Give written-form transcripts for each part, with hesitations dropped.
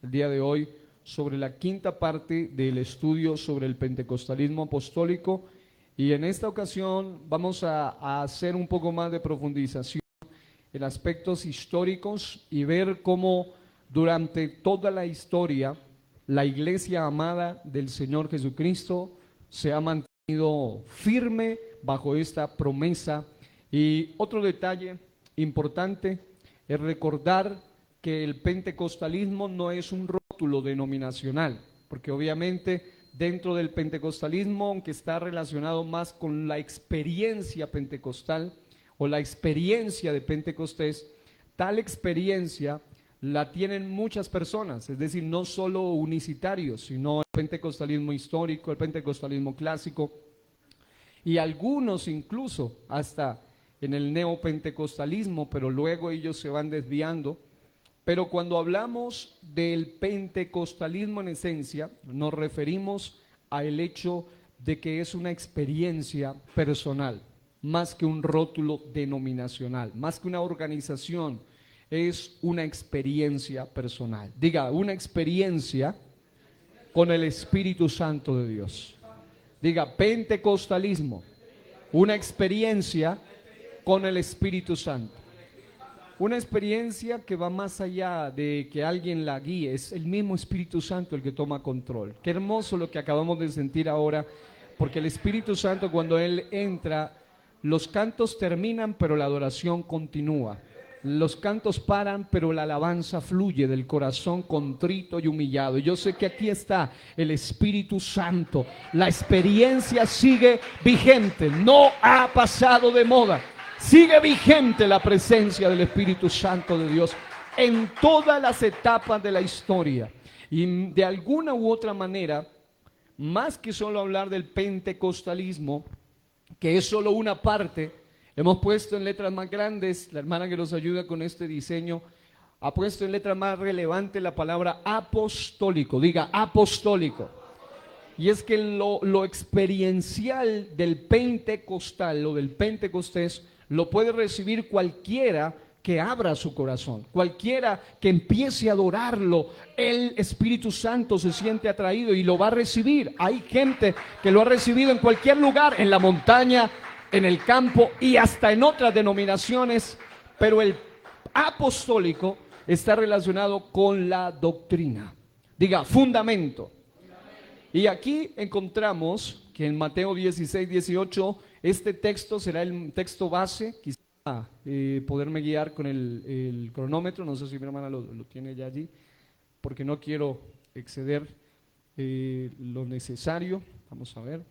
el día de hoy sobre la quinta parte del estudio sobre el pentecostalismo apostólico, y en esta ocasión vamos a hacer un poco más de profundización en aspectos históricos y ver cómo durante toda la historia la iglesia amada del Señor Jesucristo se ha mantenido firme bajo esta promesa. Y otro detalle importante es recordar que el pentecostalismo no es un rótulo denominacional, porque obviamente dentro del pentecostalismo, aunque está relacionado más con la experiencia pentecostal o la experiencia de Pentecostés, tal experiencia la tienen muchas personas, es decir, no solo unicitarios, sino el pentecostalismo histórico, el pentecostalismo clásico, y algunos incluso hasta en el neopentecostalismo, pero luego ellos se van desviando. Pero cuando hablamos del pentecostalismo en esencia, nos referimos al hecho de que es una experiencia personal, más que un rótulo denominacional, más que una organización, es una experiencia personal. Diga, una experiencia con el Espíritu Santo de Dios. Diga, pentecostalismo, una experiencia con el Espíritu Santo. Una experiencia que va más allá de que alguien la guíe, es el mismo Espíritu Santo el que toma control. Qué hermoso lo que acabamos de sentir ahora, porque el Espíritu Santo, cuando Él entra, los cantos terminan, pero la adoración continúa. Los cantos paran, pero la alabanza fluye del corazón contrito y humillado. Yo sé que aquí está el Espíritu Santo. La experiencia sigue vigente, no ha pasado de moda. Sigue vigente la presencia del Espíritu Santo de Dios en todas las etapas de la historia. Y de alguna u otra manera, más que solo hablar del pentecostalismo, que es solo una parte, hemos puesto en letras más grandes, la hermana que nos ayuda con este diseño, ha puesto en letra más relevante la palabra apostólico. Diga, apostólico. Y es que lo experiencial del pentecostal o del Pentecostés lo puede recibir cualquiera que abra su corazón, cualquiera que empiece a adorarlo. El Espíritu Santo se siente atraído y lo va a recibir. Hay gente que lo ha recibido en cualquier lugar, en la montaña, en el campo y hasta en otras denominaciones, pero el apostólico está relacionado con la doctrina. Diga, fundamento. Y aquí encontramos que en Mateo 16, 18, este texto será el texto base. Quizá poderme guiar con el cronómetro, no sé si mi hermana lo tiene ya allí, porque no quiero exceder lo necesario. Vamos a ver,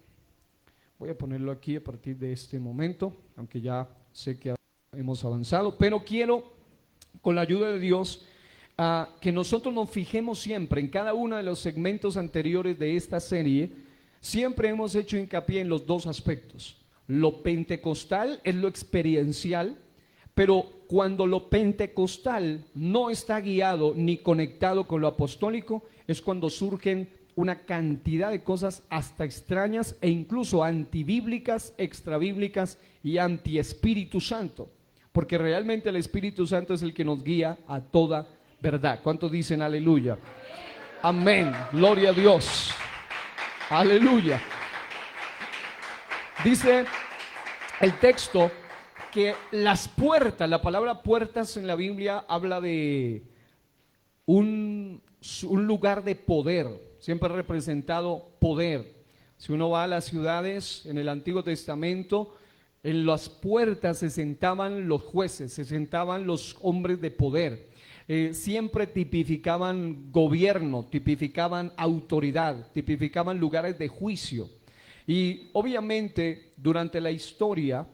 voy a ponerlo aquí a partir de este momento, aunque ya sé que hemos avanzado, pero quiero, con la ayuda de Dios, que nosotros nos fijemos siempre en cada uno de los segmentos anteriores de esta serie. Siempre hemos hecho hincapié en los dos aspectos. Lo pentecostal es lo experiencial, pero cuando lo pentecostal no está guiado ni conectado con lo apostólico, es cuando surgen una cantidad de cosas hasta extrañas e incluso antibíblicas, extrabíblicas y anti-Espíritu Santo, porque realmente el Espíritu Santo es el que nos guía a toda verdad. ¿Cuántos dicen aleluya? Amén, gloria a Dios, aleluya. Dice el texto que las puertas, la palabra puertas en la Biblia habla de un lugar de poder, siempre ha representado poder. Si uno va a las ciudades en el Antiguo Testamento, en las puertas se sentaban los jueces, se sentaban los hombres de poder. Siempre tipificaban gobierno, tipificaban autoridad, tipificaban lugares de juicio. Y obviamente durante la historia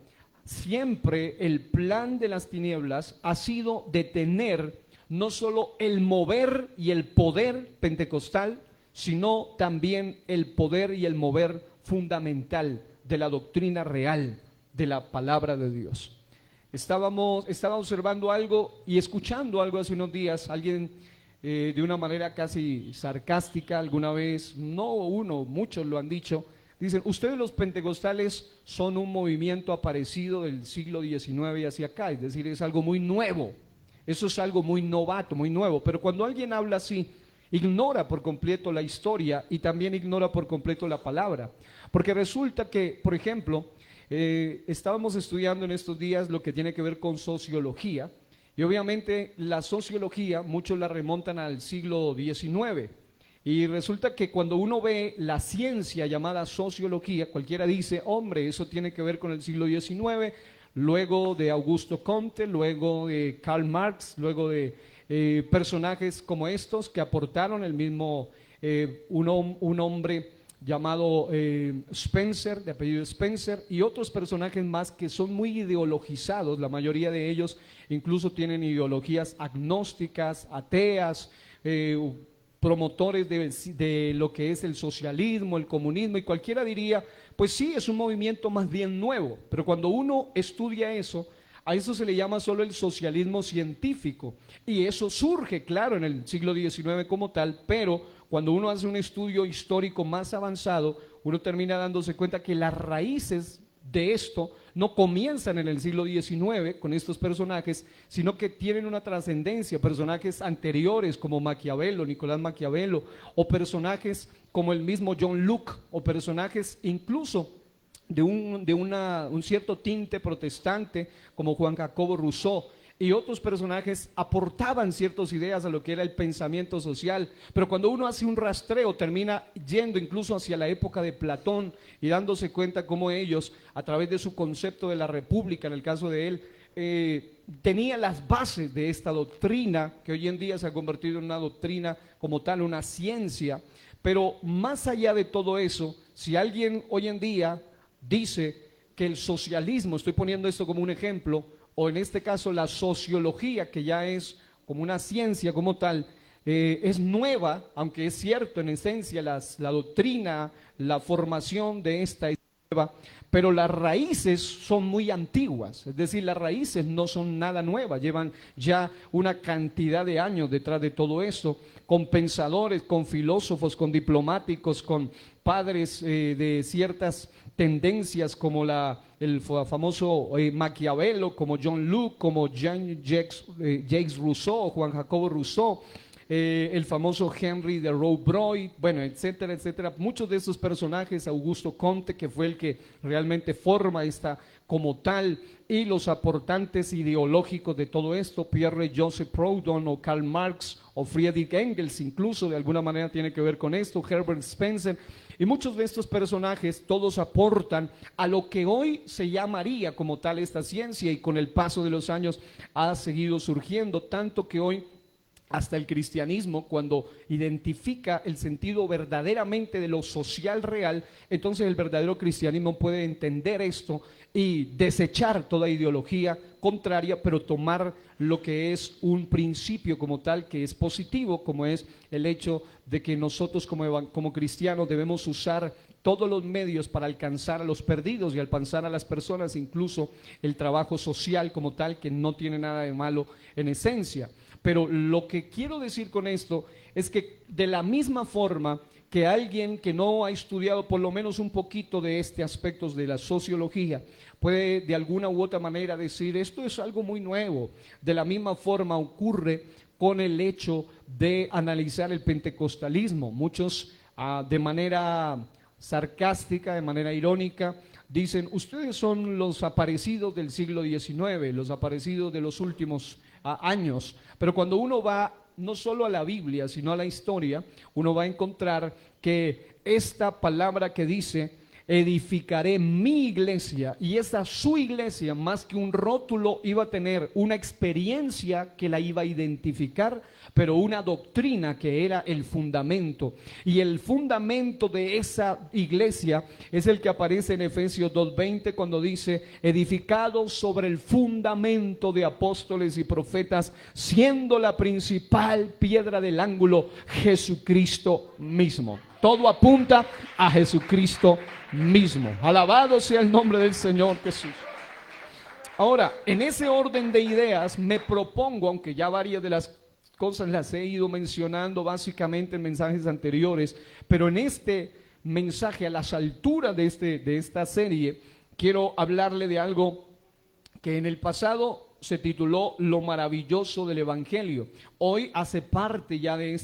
siempre el plan de las tinieblas ha sido detener no solo el mover y el poder pentecostal, sino también el poder y el mover fundamental de la doctrina real de la palabra de Dios. Estaba observando algo y escuchando algo hace unos días. Alguien de una manera casi sarcástica alguna vez, no uno, muchos lo han dicho, dicen: ustedes los pentecostales son un movimiento aparecido del siglo XIX y hacia acá, es decir, es algo muy nuevo, eso es algo muy novato, muy nuevo. Pero cuando alguien habla así, ignora por completo la historia y también ignora por completo la palabra. Porque resulta que, por ejemplo, estábamos estudiando en estos días lo que tiene que ver con sociología, y obviamente la sociología muchos la remontan al siglo XIX. Y resulta que cuando uno ve la ciencia llamada sociología, cualquiera dice, hombre, eso tiene que ver con el siglo XIX, luego de Augusto Comte, luego de Karl Marx, luego de personajes como estos que aportaron el mismo, un hombre llamado Spencer, de apellido Spencer, y otros personajes más que son muy ideologizados. La mayoría de ellos incluso tienen ideologías agnósticas, ateas, promotores de lo que es el socialismo, el comunismo, y cualquiera diría, pues sí, es un movimiento más bien nuevo, pero cuando uno estudia eso, a eso se le llama solo el socialismo científico, y eso surge, claro, en el siglo XIX como tal, pero cuando uno hace un estudio histórico más avanzado, uno termina dándose cuenta que las raíces de esto no comienzan en el siglo XIX con estos personajes, sino que tienen una trascendencia, personajes anteriores como Maquiavelo, Nicolás Maquiavelo, o personajes como el mismo John Locke, o personajes incluso de un cierto tinte protestante como Juan Jacobo Rousseau, y otros personajes aportaban ciertas ideas a lo que era el pensamiento social, pero cuando uno hace un rastreo termina yendo incluso hacia la época de Platón y dándose cuenta cómo ellos, a través de su concepto de la república, en el caso de él, tenía las bases de esta doctrina, que hoy en día se ha convertido en una doctrina como tal, una ciencia. Pero más allá de todo eso, si alguien hoy en día dice que el socialismo, estoy poniendo esto como un ejemplo, o en este caso la sociología, que ya es como una ciencia como tal, es nueva, aunque es cierto en esencia la doctrina, la formación de esta es nueva, pero las raíces son muy antiguas, es decir, las raíces no son nada nuevas, llevan ya una cantidad de años detrás de todo eso, con pensadores, con filósofos, con diplomáticos, con padres de ciertas tendencias como el famoso Maquiavelo, como John Locke, como Jacques Rousseau, Juan Jacobo Rousseau, el famoso Henry de Rothbrooy, bueno, etcétera, etcétera. Muchos de esos personajes, Augusto Comte, que fue el que realmente forma esta como tal, y los aportantes ideológicos de todo esto, Pierre-Joseph Proudhon o Karl Marx o Friedrich Engels, incluso de alguna manera tiene que ver con esto, Herbert Spencer, y muchos de estos personajes, todos aportan a lo que hoy se llamaría como tal esta ciencia, y con el paso de los años ha seguido surgiendo, tanto que hoy hasta el cristianismo, cuando identifica el sentido verdaderamente de lo social real, entonces el verdadero cristianismo puede entender esto y desechar toda ideología contraria, pero tomar lo que es un principio como tal, que es positivo, como es el hecho de que nosotros como cristianos debemos usar todos los medios para alcanzar a los perdidos y alcanzar a las personas, incluso el trabajo social como tal, que no tiene nada de malo en esencia. Pero lo que quiero decir con esto es que de la misma forma que alguien que no ha estudiado por lo menos un poquito de este aspecto de la sociología puede de alguna u otra manera decir esto es algo muy nuevo, de la misma forma ocurre con el hecho de analizar el pentecostalismo. Muchos de manera sarcástica, de manera irónica, dicen ustedes son los aparecidos del siglo XIX, los aparecidos de los últimos años, pero cuando uno va no solo a la Biblia, sino a la historia, uno va a encontrar que esta palabra que dice, edificaré mi iglesia, y esa su iglesia, más que un rótulo, iba a tener una experiencia que la iba a identificar, pero una doctrina que era el fundamento, y el fundamento de esa iglesia es el que aparece en Efesios 2:20 cuando dice, edificado sobre el fundamento de apóstoles y profetas, siendo la principal piedra del ángulo Jesucristo mismo. Todo apunta a Jesucristo mismo. Alabado sea el nombre del Señor Jesús. Ahora, en ese orden de ideas me propongo, aunque ya varias de las cosas las he ido mencionando básicamente en mensajes anteriores, pero en este mensaje a las alturas de esta serie, quiero hablarle de algo que en el pasado se tituló Lo maravilloso del Evangelio. Hoy hace parte ya de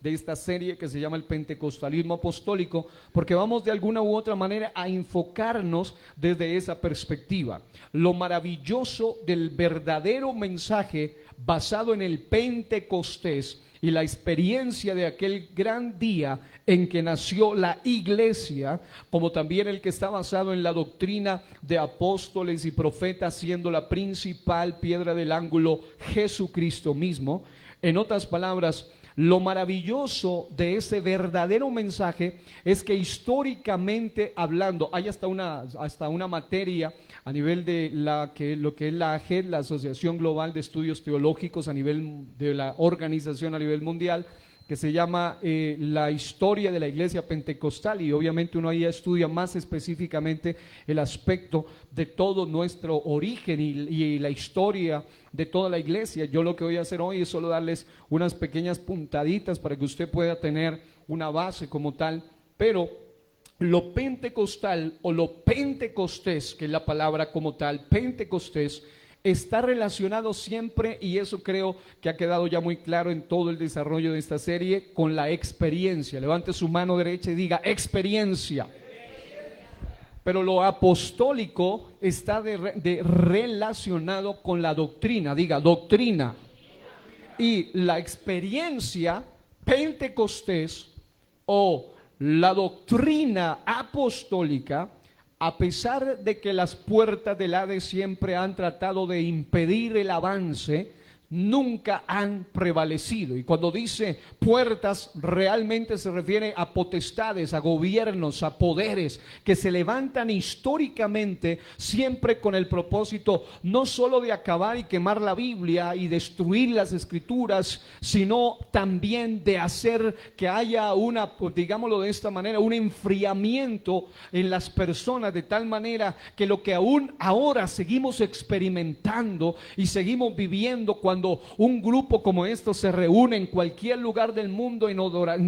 esta serie que se llama el Pentecostalismo Apostólico, porque vamos de alguna u otra manera a enfocarnos desde esa perspectiva. Lo maravilloso del verdadero mensaje basado en el Pentecostés y la experiencia de aquel gran día en que nació la iglesia, como también el que está basado en la doctrina de apóstoles y profetas, siendo la principal piedra del ángulo Jesucristo mismo. En otras palabras, lo maravilloso de ese verdadero mensaje es que históricamente hablando, hay hasta una materia a nivel de lo que es la AGED, la Asociación Global de Estudios Teológicos a nivel de la organización a nivel mundial, que se llama la historia de la iglesia pentecostal, y obviamente uno ahí estudia más específicamente el aspecto de todo nuestro origen y la historia de toda la iglesia. Yo lo que voy a hacer hoy es solo darles unas pequeñas puntaditas para que usted pueda tener una base como tal, pero lo pentecostal o lo pentecostés, que es la palabra como tal, pentecostés, está relacionado siempre, y eso creo que ha quedado ya muy claro en todo el desarrollo de esta serie, con la experiencia. Levante su mano derecha y diga experiencia. Pero lo apostólico está relacionado con la doctrina, diga doctrina. Y la experiencia pentecostés o la doctrina apostólica, a pesar de que las puertas del Hades siempre han tratado de impedir el avance, nunca han prevalecido. Y cuando dice puertas, realmente se refiere a potestades, a gobiernos, a poderes que se levantan históricamente siempre con el propósito no solo de acabar y quemar la Biblia y destruir las escrituras, sino también de hacer que haya digámoslo de esta manera, un enfriamiento en las personas, de tal manera que lo que aún ahora seguimos experimentando y seguimos viviendo cuando un grupo como estos se reúne en cualquier lugar del mundo en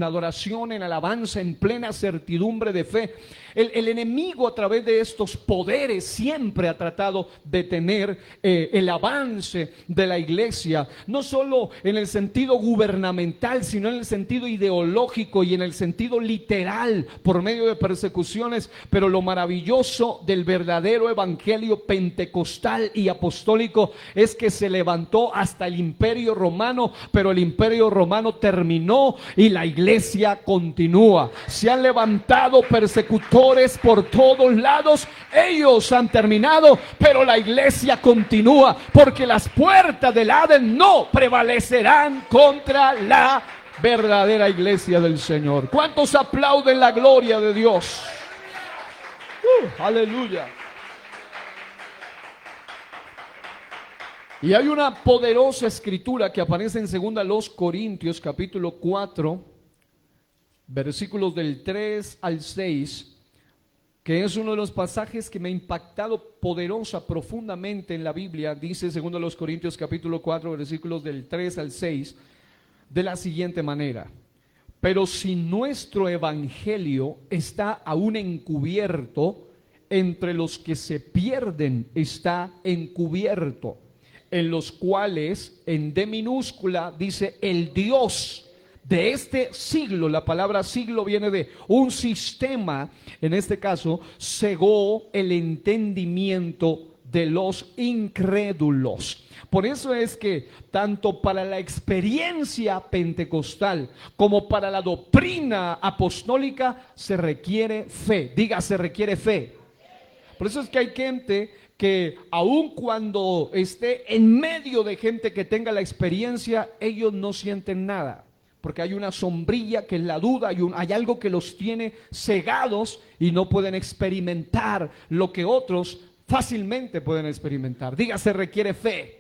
adoración, en alabanza, en plena certidumbre de fe, el enemigo a través de estos poderes siempre ha tratado de tener el avance de la iglesia, no solo en el sentido gubernamental, sino en el sentido ideológico y en el sentido literal, por medio de persecuciones. Pero lo maravilloso del verdadero evangelio pentecostal y apostólico es que se levantó hasta el imperio romano, pero el imperio romano terminó y la iglesia continúa. Se han levantado persecutores por todos lados, ellos han terminado, pero la iglesia continúa, porque las puertas del Hades no prevalecerán contra la verdadera iglesia del Señor. ¿Cuántos aplauden la gloria de Dios? Aleluya. Y hay una poderosa escritura que aparece en 2 Corintios capítulo 4, versículos del 3 al 6, que es uno de los pasajes que me ha impactado poderosa, profundamente en la Biblia. Dice 2 Corintios capítulo 4, versículos del 3 al 6, de la siguiente manera: pero si nuestro evangelio está aún encubierto, entre los que se pierden está encubierto, en los cuales, en D minúscula, dice el Dios de este siglo. La palabra siglo viene de un sistema, en este caso, cegó el entendimiento de los incrédulos. Por eso es que tanto para la experiencia pentecostal como para la doctrina apostólica se requiere fe. Diga, se requiere fe. Por eso es que hay gente que aun cuando esté en medio de gente que tenga la experiencia, ellos no sienten nada, porque hay una sombrilla que es la duda, hay algo que los tiene cegados y no pueden experimentar lo que otros fácilmente pueden experimentar. Diga, se requiere fe.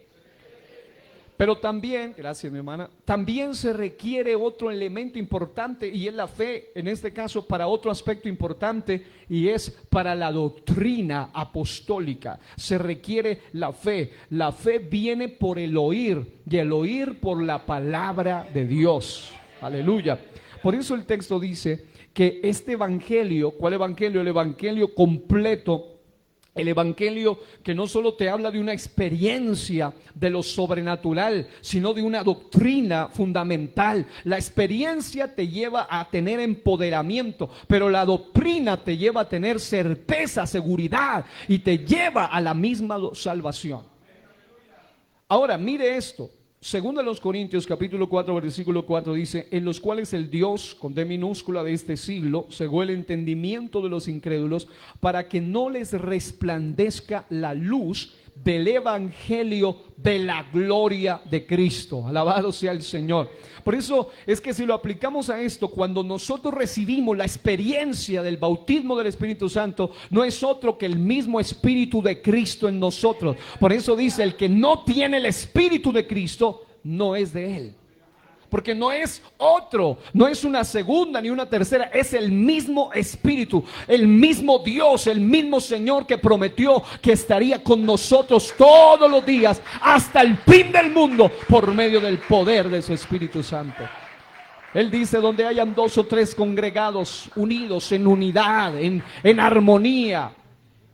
Pero también, gracias mi hermana, también se requiere otro elemento importante, y es la fe, en este caso para otro aspecto importante, y es para la doctrina apostólica. Se requiere la fe. La fe viene por el oír, y el oír por la palabra de Dios. Aleluya. Por eso el texto dice que este evangelio, ¿cuál evangelio? El evangelio completo, El evangelio que no solo te habla de una experiencia de lo sobrenatural, sino de una doctrina fundamental. La experiencia te lleva a tener empoderamiento, pero la doctrina te lleva a tener certeza, seguridad y te lleva a la misma salvación. Ahora, mire esto. Segundo de los Corintios, capítulo 4, versículo 4 dice: en los cuales el Dios, con D minúscula, de este siglo, cegó el entendimiento de los incrédulos, para que no les resplandezca la luz del evangelio de la gloria de Cristo. Alabado sea el Señor. Por eso es que si lo aplicamos a esto, cuando nosotros recibimos la experiencia del bautismo del Espíritu Santo, no es otro que el mismo Espíritu de Cristo en nosotros. Por eso dice: el que no tiene el Espíritu de Cristo no es de Él. Porque no es otro, no es una segunda ni una tercera, es el mismo Espíritu, el mismo Dios, el mismo Señor que prometió que estaría con nosotros todos los días hasta el fin del mundo por medio del poder de su Espíritu Santo. Él dice: donde hayan 2 o 3 congregados, unidos en unidad, en armonía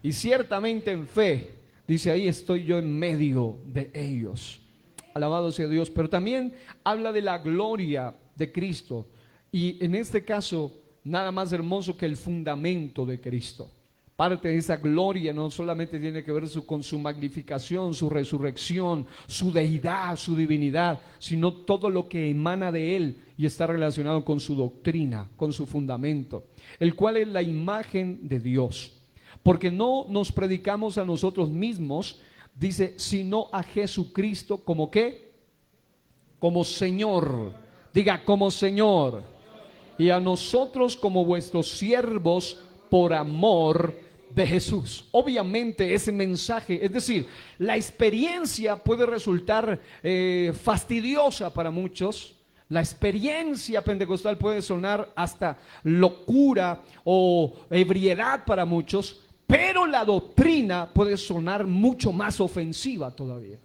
y ciertamente en fe, dice: ahí estoy yo en medio de ellos. Alabado sea Dios. Pero también habla de la gloria de Cristo. Y en este caso, nada más hermoso que el fundamento de Cristo. Parte de esa gloria no solamente tiene que ver con su magnificación, su resurrección, su deidad, su divinidad, sino todo lo que emana de Él y está relacionado con su doctrina, con su fundamento, el cual es la imagen de Dios. Porque no nos predicamos a nosotros mismos, dice, sino a Jesucristo como ¿qué? Como Señor. Diga: como Señor. Y a nosotros como vuestros siervos por amor de Jesús. Obviamente ese mensaje, es decir, la experiencia puede resultar fastidiosa para muchos. La experiencia pentecostal puede sonar hasta locura o ebriedad para muchos. Pero la doctrina puede sonar mucho más ofensiva todavía.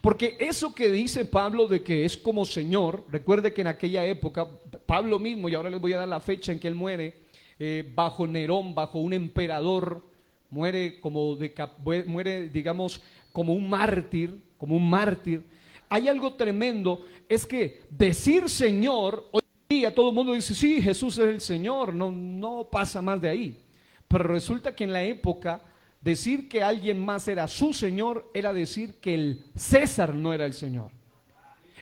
Porque eso que dice Pablo de que es como Señor, recuerde que en aquella época, Pablo mismo, y ahora les voy a dar la fecha en que él muere, bajo Nerón, bajo un emperador, muere digamos, como un mártir, Hay algo tremendo, es que decir Señor, hoy día todo el mundo dice: sí, Jesús es el Señor, no pasa más de ahí. Pero resulta que en la época, decir que alguien más era su Señor era decir que el César no era el Señor.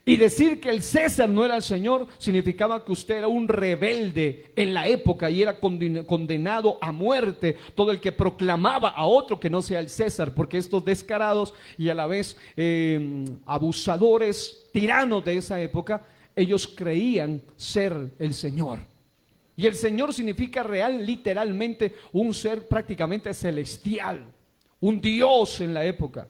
Y decir que el César no era el Señor significaba que usted era un rebelde en la época y era condenado a muerte todo el que proclamaba a otro que no sea el César, porque estos descarados y a la vez abusadores, tiranos de esa época, ellos creían ser el Señor. Y el Señor significa literalmente un ser prácticamente celestial, un Dios en la época.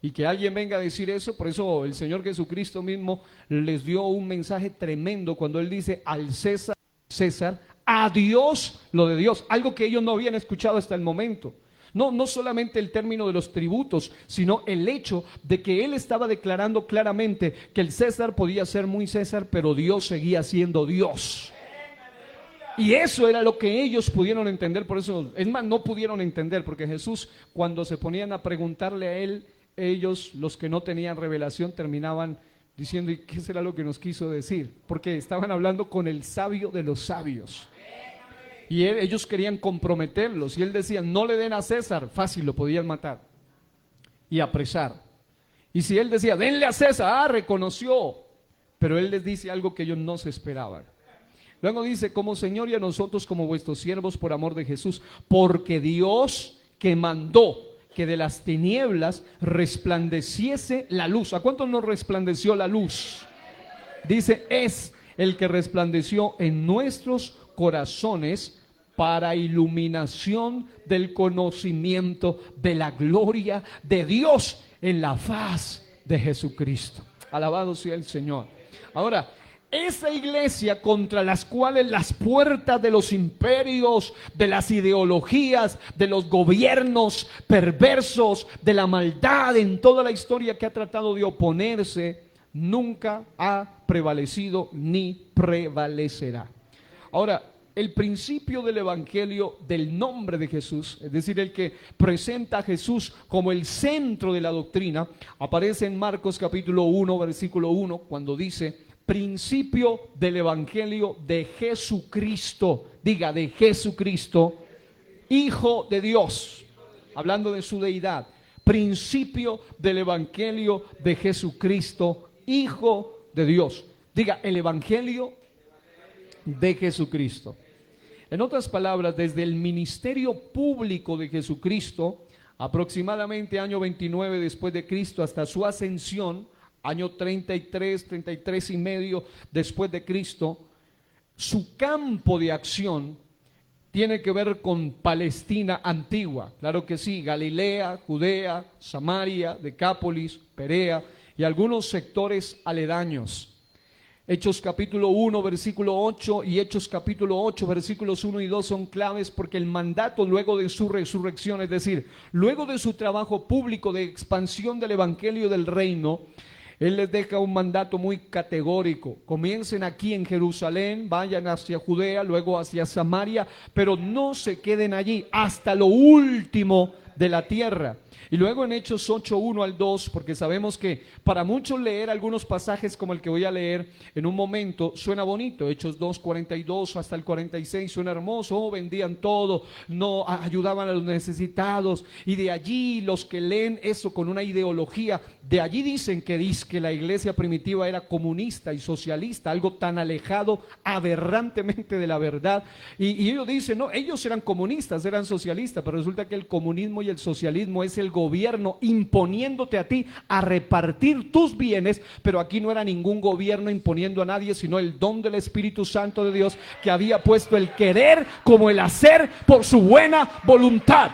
Y que alguien venga a decir eso, por eso el Señor Jesucristo mismo les dio un mensaje tremendo cuando Él dice: al César, César, a Dios lo de Dios. Algo que ellos no habían escuchado hasta el momento. No solamente el término de los tributos, sino el hecho de que Él estaba declarando claramente que el César podía ser muy César, pero Dios seguía siendo Dios. Y eso era lo que ellos pudieron entender. Por eso, es más, no pudieron entender, porque Jesús, cuando se ponían a preguntarle a Él, ellos, los que no tenían revelación, terminaban diciendo: ¿y qué será lo que nos quiso decir? Porque estaban hablando con el sabio de los sabios. Y ellos querían comprometerlos. Y Él decía: no le den a César. Fácil, lo podían matar y apresar. Y si Él decía: denle a César, reconoció. Pero Él les dice algo que ellos no se esperaban. Luego dice: como Señor, y a nosotros como vuestros siervos por amor de Jesús, porque Dios que mandó que de las tinieblas resplandeciese la luz. ¿A cuántos nos resplandeció la luz? Dice: es el que resplandeció en nuestros corazones para iluminación del conocimiento de la gloria de Dios en la faz de Jesucristo. Alabado sea el Señor. Ahora, esa iglesia contra las cuales las puertas de los imperios, de las ideologías, de los gobiernos perversos, de la maldad en toda la historia que ha tratado de oponerse, nunca ha prevalecido ni prevalecerá. Ahora, el principio del evangelio del nombre de Jesús, es decir, el que presenta a Jesús como el centro de la doctrina, aparece en Marcos capítulo 1, versículo 1, cuando dice: principio del evangelio de Jesucristo, diga, de Jesucristo, Hijo de Dios, hablando de su deidad. Principio del evangelio de Jesucristo, Hijo de Dios. Diga, el evangelio de Jesucristo. En otras palabras, desde el ministerio público de Jesucristo, aproximadamente año 29 después de Cristo, hasta su ascensión, año 33 y medio después de Cristo, su campo de acción tiene que ver con Palestina antigua, claro que sí, Galilea, Judea, Samaria, Decápolis, Perea y algunos sectores aledaños. Hechos capítulo 1, versículo 8 y Hechos capítulo 8, versículos 1 y 2 son claves porque el mandato luego de su resurrección, es decir, luego de su trabajo público de expansión del evangelio del reino, Él les deja un mandato muy categórico: comiencen aquí en Jerusalén, vayan hacia Judea, luego hacia Samaria, pero no se queden allí hasta lo último de la tierra. Y luego en Hechos 8, 1 al 2, porque sabemos que para muchos leer algunos pasajes como el que voy a leer en un momento suena bonito. Hechos 2, 42 hasta el 46 suena hermoso. Oh, vendían todo, no ayudaban a los necesitados. Y de allí los que leen eso con una ideología, de allí dicen que la iglesia primitiva era comunista y socialista, algo tan alejado aberrantemente de la verdad. Y ellos dicen, no, ellos eran comunistas, eran socialistas, pero resulta que el comunismo y el socialismo es el gobierno imponiéndote a ti a repartir tus bienes, pero aquí no era ningún gobierno imponiendo a nadie, sino el don del Espíritu Santo de Dios, que había puesto el querer como el hacer por su buena voluntad.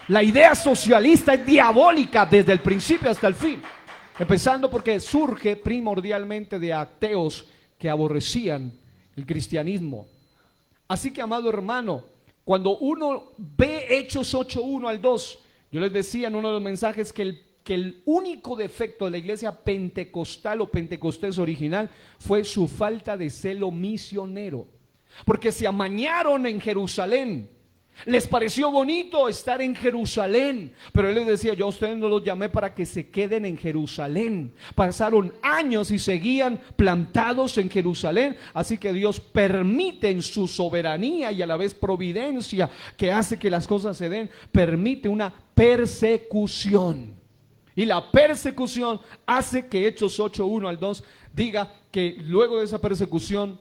La idea socialista es diabólica desde el principio hasta el fin, empezando porque surge primordialmente de ateos que aborrecían el cristianismo. Así que, amado hermano, cuando uno ve Hechos 8, 1 al 2, yo les decía en uno de los mensajes que el único defecto de la iglesia pentecostal o pentecostés original fue su falta de celo misionero, porque se amañaron en Jerusalén. Les pareció bonito estar en Jerusalén, pero Él les decía: yo a ustedes no los llamé para que se queden en Jerusalén. Pasaron años y seguían plantados en Jerusalén. Así que Dios permite en su soberanía y a la vez providencia que hace que las cosas se den, permite una persecución. Y la persecución hace que Hechos 8, 1 al 2 diga que luego de esa persecución,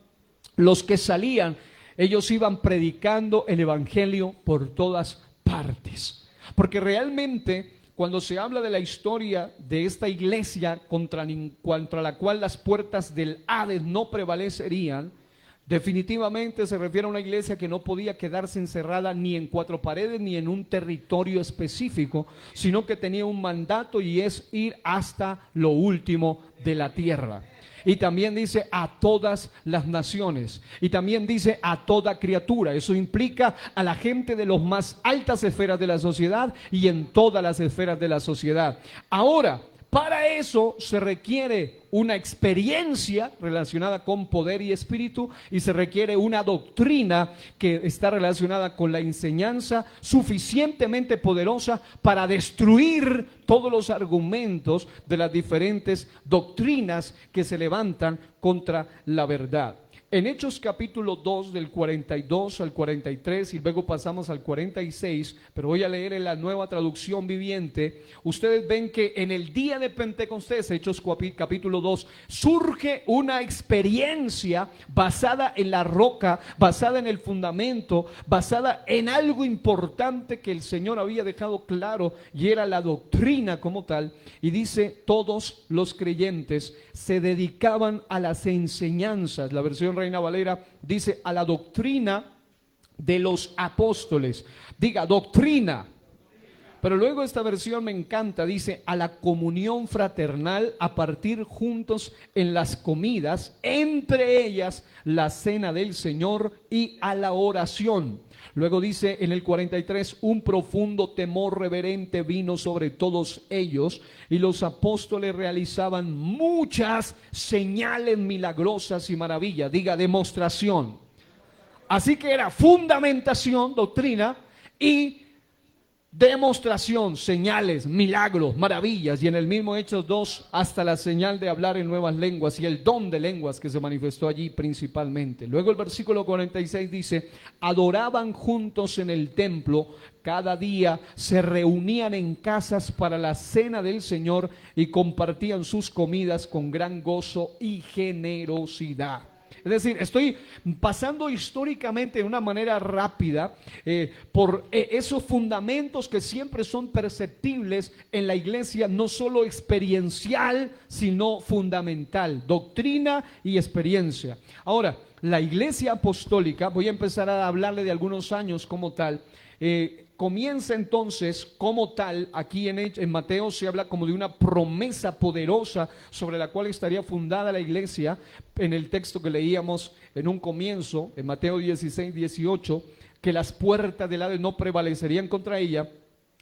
los que salían, ellos iban predicando el evangelio por todas partes. Porque realmente cuando se habla de la historia de esta iglesia contra la cual las puertas del Hades no prevalecerían, definitivamente se refiere a una iglesia que no podía quedarse encerrada ni en cuatro paredes ni en un territorio específico, sino que tenía un mandato, y es ir hasta lo último de la tierra. Y también dice a todas las naciones, y también dice a toda criatura. Eso implica a la gente de las más altas esferas de la sociedad y en todas las esferas de la sociedad. Ahora, para eso se requiere una experiencia relacionada con poder y espíritu, y se requiere una doctrina que está relacionada con la enseñanza suficientemente poderosa para destruir todos los argumentos de las diferentes doctrinas que se levantan contra la verdad. En Hechos capítulo 2 del 42 al 43 y luego pasamos al 46, pero voy a leer en la Nueva Traducción Viviente. Ustedes ven que en el día de Pentecostés, Hechos capítulo 2, surge una experiencia basada en la roca, basada en el fundamento, basada en algo importante que el Señor había dejado claro, y era la doctrina como tal. Y dice: todos los creyentes se dedicaban a las enseñanzas. La versión Reina Valera dice: a la doctrina de los apóstoles. Diga, doctrina. Pero luego esta versión me encanta, dice: a la comunión fraternal, a partir juntos en las comidas, entre ellas la cena del Señor, y a la oración. Luego dice en el 43: un profundo temor reverente vino sobre todos ellos, y los apóstoles realizaban muchas señales milagrosas y maravillas. Diga, demostración. Así que era fundamentación, doctrina y demostración, señales, milagros, maravillas, y en el mismo Hechos 2 hasta la señal de hablar en nuevas lenguas y el don de lenguas que se manifestó allí principalmente. Luego el versículo 46 dice: adoraban juntos en el templo, cada día se reunían en casas para la cena del Señor y compartían sus comidas con gran gozo y generosidad. Es decir, estoy pasando históricamente de una manera rápida por esos fundamentos que siempre son perceptibles en la iglesia, no solo experiencial, sino fundamental, doctrina y experiencia. Ahora, la iglesia apostólica, voy a empezar a hablarle de algunos años como tal, comienza entonces como tal, aquí en Mateo se habla como de una promesa poderosa sobre la cual estaría fundada la iglesia, en el texto que leíamos en un comienzo, en Mateo 16, 18, que las puertas del Hades no prevalecerían contra ella.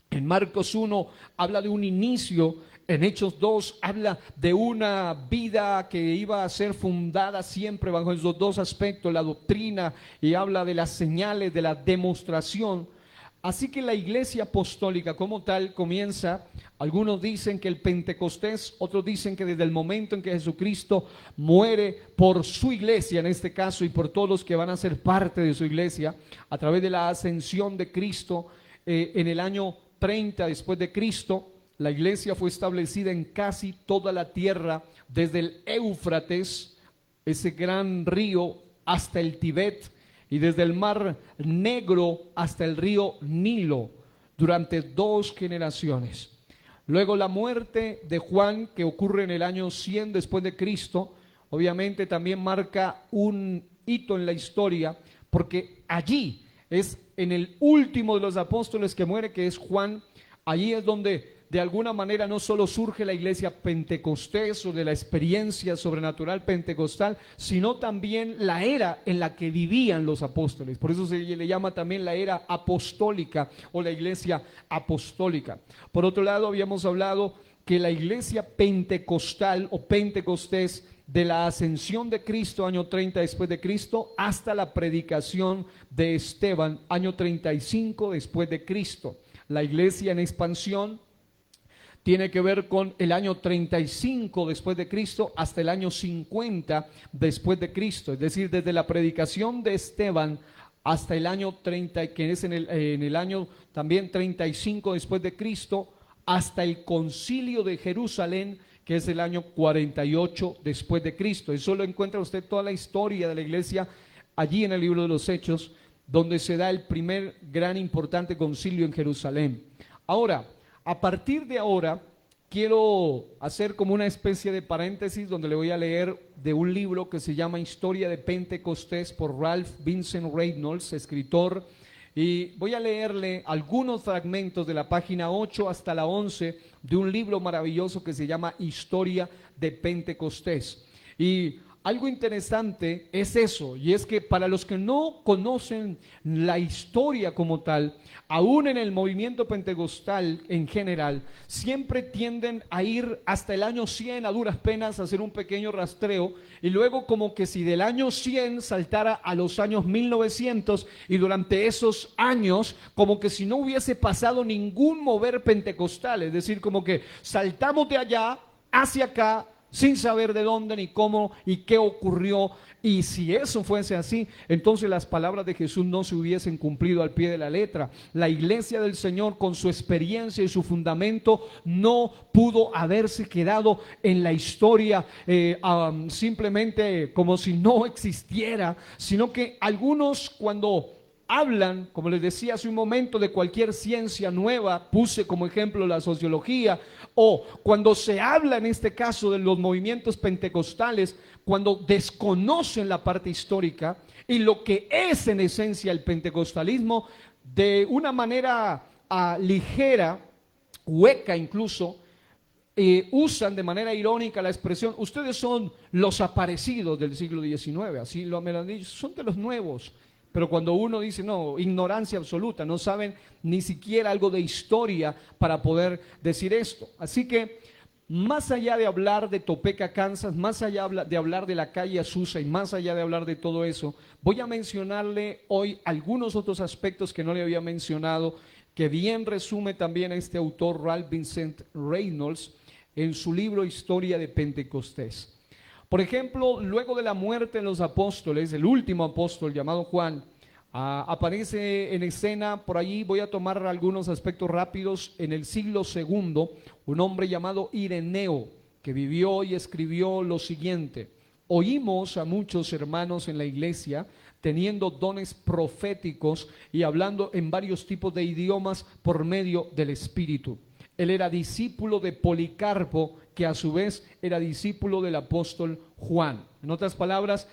En Marcos 1 habla de un inicio. En Hechos 2 habla de una vida que iba a ser fundada siempre bajo esos dos aspectos, la doctrina, y habla de las señales, de la demostración. Así que la iglesia apostólica como tal comienza, algunos dicen que el Pentecostés, otros dicen que desde el momento en que Jesucristo muere por su iglesia en este caso y por todos los que van a ser parte de su iglesia, a través de la ascensión de Cristo en el año 30 después de Cristo, la iglesia fue establecida en casi toda la tierra, desde el Éufrates, ese gran río, hasta el Tíbet, y desde el Mar Negro hasta el río Nilo, durante 2 generaciones. Luego la muerte de Juan, que ocurre en el año 100 después de Cristo, obviamente también marca un hito en la historia, porque allí es en el último de los apóstoles que muere, que es Juan. Allí es donde de alguna manera no solo surge la iglesia pentecostés o de la experiencia sobrenatural pentecostal, sino también la era en la que vivían los apóstoles. Por eso se le llama también la era apostólica o la iglesia apostólica. Por otro lado, habíamos hablado que la iglesia pentecostal o pentecostés, de la ascensión de Cristo, año 30 después de Cristo, hasta la predicación de Esteban, año 35 después de Cristo. La iglesia en expansión tiene que ver con el año 35 después de Cristo hasta el año 50 después de Cristo. Es decir, desde la predicación de Esteban hasta el año 30, que es en el año también 35 después de Cristo, hasta el concilio de Jerusalén, que es el año 48 después de Cristo. Eso lo encuentra usted toda la historia de la iglesia allí en el libro de los Hechos, donde se da el primer gran importante concilio en Jerusalén. Ahora, a partir de ahora, quiero hacer como una especie de paréntesis donde le voy a leer de un libro que se llama Historia de Pentecostés por Ralph Vincent Reynolds, escritor, y voy a leerle algunos fragmentos de la página 8 hasta la 11 de un libro maravilloso que se llama Historia de Pentecostés. Y algo interesante es eso, y es que para los que no conocen la historia como tal, aún en el movimiento pentecostal en general, siempre tienden a ir hasta el año 100 a duras penas, a hacer un pequeño rastreo, y luego como que si del año 100 saltara a los años 1900, y durante esos años como que si no hubiese pasado ningún mover pentecostal, es decir, como que saltamos de allá hacia acá, sin saber de dónde ni cómo y qué ocurrió. Y si eso fuese así, entonces las palabras de Jesús no se hubiesen cumplido al pie de la letra. La iglesia del Señor, con su experiencia y su fundamento, no pudo haberse quedado en la historia simplemente como si no existiera, sino que algunos, cuando hablan, como les decía hace un momento, de cualquier ciencia nueva, puse como ejemplo la sociología, o cuando se habla en este caso de los movimientos pentecostales, cuando desconocen la parte histórica y lo que es en esencia el pentecostalismo, de una manera ligera, hueca incluso, usan de manera irónica la expresión: ustedes son los aparecidos del siglo XIX, así me lo han dicho, son de los nuevos. Pero cuando uno dice, no, ignorancia absoluta, no saben ni siquiera algo de historia para poder decir esto. Así que más allá de hablar de Topeka, Kansas, más allá de hablar de la calle Azusa y más allá de hablar de todo eso, voy a mencionarle hoy algunos otros aspectos que no le había mencionado, que bien resume también este autor Ralph Vincent Reynolds en su libro Historia de Pentecostés. Por ejemplo, luego de la muerte de los apóstoles, el último apóstol llamado Juan, aparece en escena, por allí voy a tomar algunos aspectos rápidos, en el siglo II, un hombre llamado Ireneo, que vivió y escribió lo siguiente: oímos a muchos hermanos en la iglesia teniendo dones proféticos y hablando en varios tipos de idiomas por medio del Espíritu. Él era discípulo de Policarpo, que a su vez era discípulo del apóstol Juan. En otras palabras,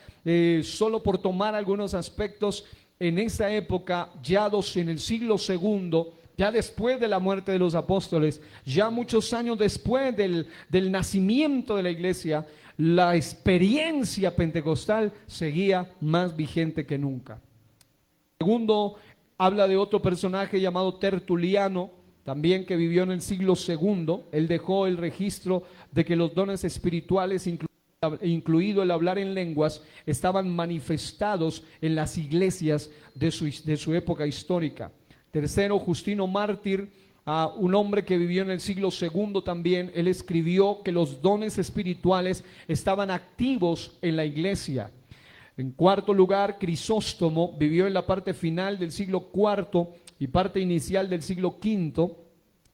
solo por tomar algunos aspectos, en esa época, ya en el siglo II, ya después de la muerte de los apóstoles, ya muchos años después del nacimiento de la iglesia, la experiencia pentecostal seguía más vigente que nunca. Segundo, habla de otro personaje llamado Tertuliano, también que vivió en el siglo II. Él dejó el registro de que los dones espirituales, incluido el hablar en lenguas, estaban manifestados en las iglesias de su época histórica. Tercero, Justino Mártir, un hombre que vivió en el siglo II también. Él escribió que los dones espirituales estaban activos en la iglesia. En cuarto lugar, Crisóstomo vivió en la parte final del siglo IV y parte inicial del siglo V.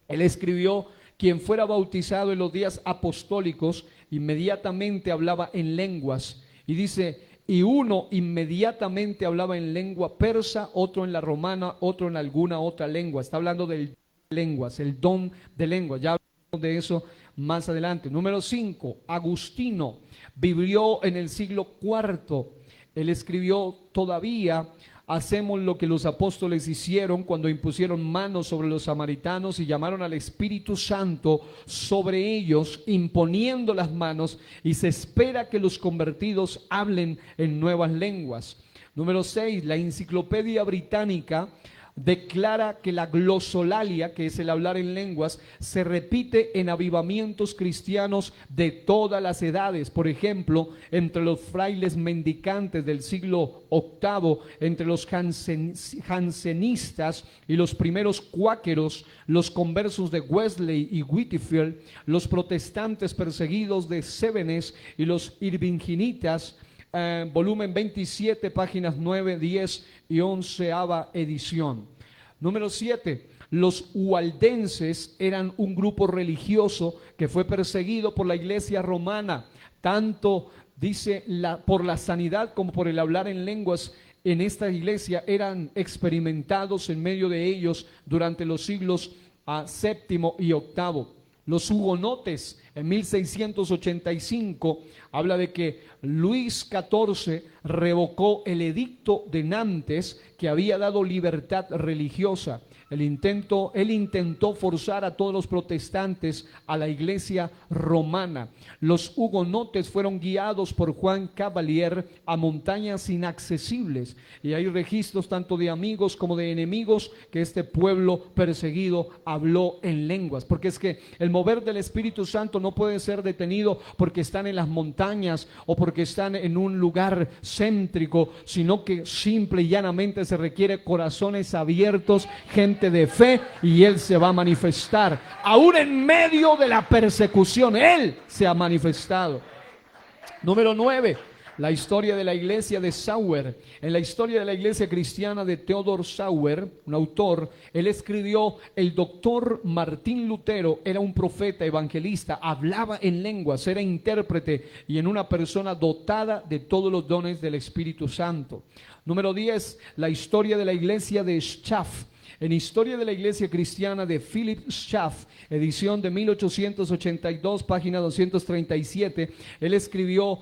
Él escribió: quien fuera bautizado en los días apostólicos inmediatamente hablaba en lenguas. Y dice: y uno inmediatamente hablaba en lengua persa, otro en la romana, otro en alguna otra lengua. Está hablando del lenguas, el don de lengua. Ya hablamos de eso más adelante. Número 5, Agustino vivió en el siglo IV. Él escribió: todavía hacemos lo que los apóstoles hicieron cuando impusieron manos sobre los samaritanos y llamaron al Espíritu Santo sobre ellos, imponiendo las manos, y se espera que los convertidos hablen en nuevas lenguas. Número 6, la Enciclopedia Británica declara que la glosolalia, que es el hablar en lenguas, se repite en avivamientos cristianos de todas las edades. Por ejemplo, entre los frailes mendicantes del siglo VIII, entre los jansenistas y los primeros cuáqueros, los conversos de Wesley y Whitefield, los protestantes perseguidos de Cevenes y los irvinginitas, volumen 27, páginas 9, 10 y 11ª edición. Número 7, los ualdenses eran un grupo religioso que fue perseguido por la iglesia romana, tanto dice por la sanidad como por el hablar en lenguas. En esta iglesia eran experimentados en medio de ellos durante los siglos VII y VIII. Los hugonotes en 1685 habla de que Luis XIV revocó el edicto de Nantes que había dado libertad religiosa. Él intentó forzar a todos los protestantes a la iglesia romana. Los hugonotes fueron guiados por Juan Cavalier a montañas inaccesibles, y hay registros tanto de amigos como de enemigos que este pueblo perseguido habló en lenguas, porque es que el mover del Espíritu Santo no puede ser detenido porque están en las montañas o porque están en un lugar céntrico, sino que simple y llanamente se requiere corazones abiertos, gente de fe, y Él se va a manifestar. Aún en medio de la persecución, Él se ha manifestado. Número 9, la historia de la iglesia de Sauer. En la historia de la iglesia cristiana de Theodor Sauer, un autor, él escribió: el doctor Martín Lutero era un profeta, evangelista, hablaba en lenguas, era intérprete y en una persona dotada de todos los dones del Espíritu Santo. Número 10, la historia de la iglesia de Schaff. En Historia de la Iglesia Cristiana de Philip Schaff, edición de 1882, página 237, él escribió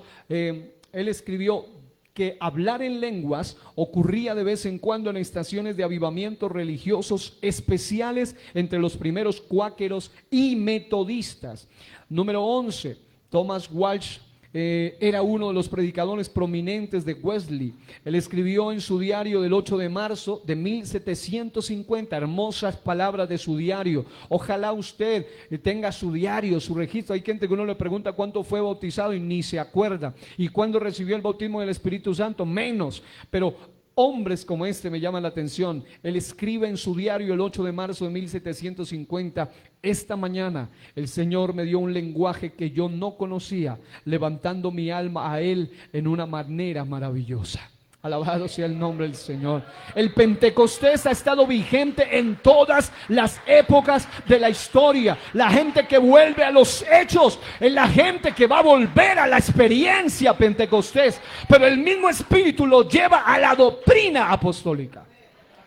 que hablar en lenguas ocurría de vez en cuando en estaciones de avivamientos religiosos especiales entre los primeros cuáqueros y metodistas. Número 11, Thomas Walsh era uno de los predicadores prominentes de Wesley. Él escribió en su diario del 8 de marzo de 1750 hermosas palabras de su diario. Ojalá usted tenga su diario, su registro. Hay gente que uno le pregunta cuánto fue bautizado y ni se acuerda. Y cuándo recibió el bautismo del Espíritu Santo, menos. Pero hombres como este me llaman la atención. Él escribe en su diario el 8 de marzo de 1750: esta mañana el Señor me dio un lenguaje que yo no conocía, levantando mi alma a Él en una manera maravillosa. Alabado sea el nombre del Señor. El Pentecostés ha estado vigente en todas las épocas de la historia. La gente que vuelve a los hechos es la gente que va a volver a la experiencia Pentecostés, pero el mismo Espíritu lo lleva a la doctrina apostólica.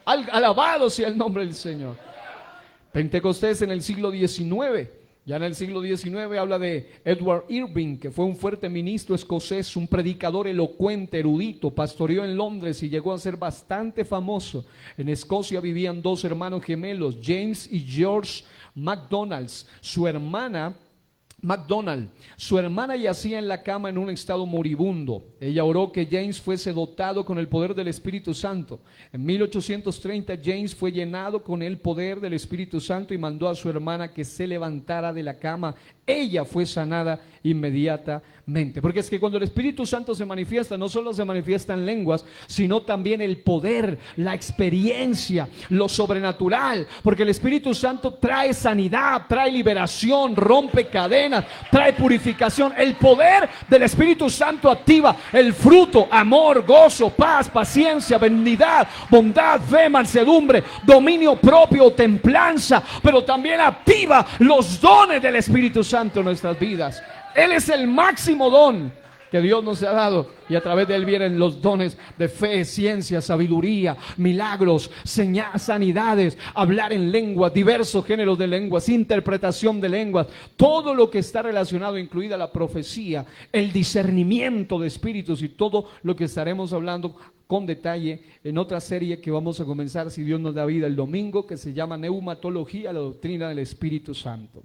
Alabado sea el nombre del Señor. Pentecostés en el siglo XIX. Ya en el siglo XIX habla de Edward Irving, que fue un fuerte ministro escocés, un predicador elocuente, erudito, pastoreó en Londres y llegó a ser bastante famoso. En Escocia vivían dos hermanos gemelos, James y George MacDonald. Su hermana yacía en la cama en un estado moribundo. Ella oró que James fuese dotado con el poder del Espíritu Santo. En 1830 James fue llenado con el poder del Espíritu Santo y mandó a su hermana que se levantara de la cama. Ella fue sanada inmediatamente. Porque es que cuando el Espíritu Santo se manifiesta, no solo se manifiesta en lenguas, sino también el poder, la experiencia, lo sobrenatural. Porque el Espíritu Santo trae sanidad, trae liberación, rompe cadenas, trae purificación. El poder del Espíritu Santo activa el fruto: amor, gozo, paz, paciencia, benignidad, bondad, fe, mansedumbre, dominio propio, templanza. Pero también activa los dones del Espíritu Santo en nuestras vidas. Él es el máximo don que Dios nos ha dado, y a través de Él vienen los dones de fe, ciencia, sabiduría, milagros, sanidades, hablar en lenguas, diversos géneros de lenguas, interpretación de lenguas, todo lo que está relacionado, incluida la profecía, el discernimiento de espíritus y todo lo que estaremos hablando con detalle en otra serie que vamos a comenzar, si Dios nos da vida, el domingo, que se llama Neumatología, la doctrina del Espíritu Santo.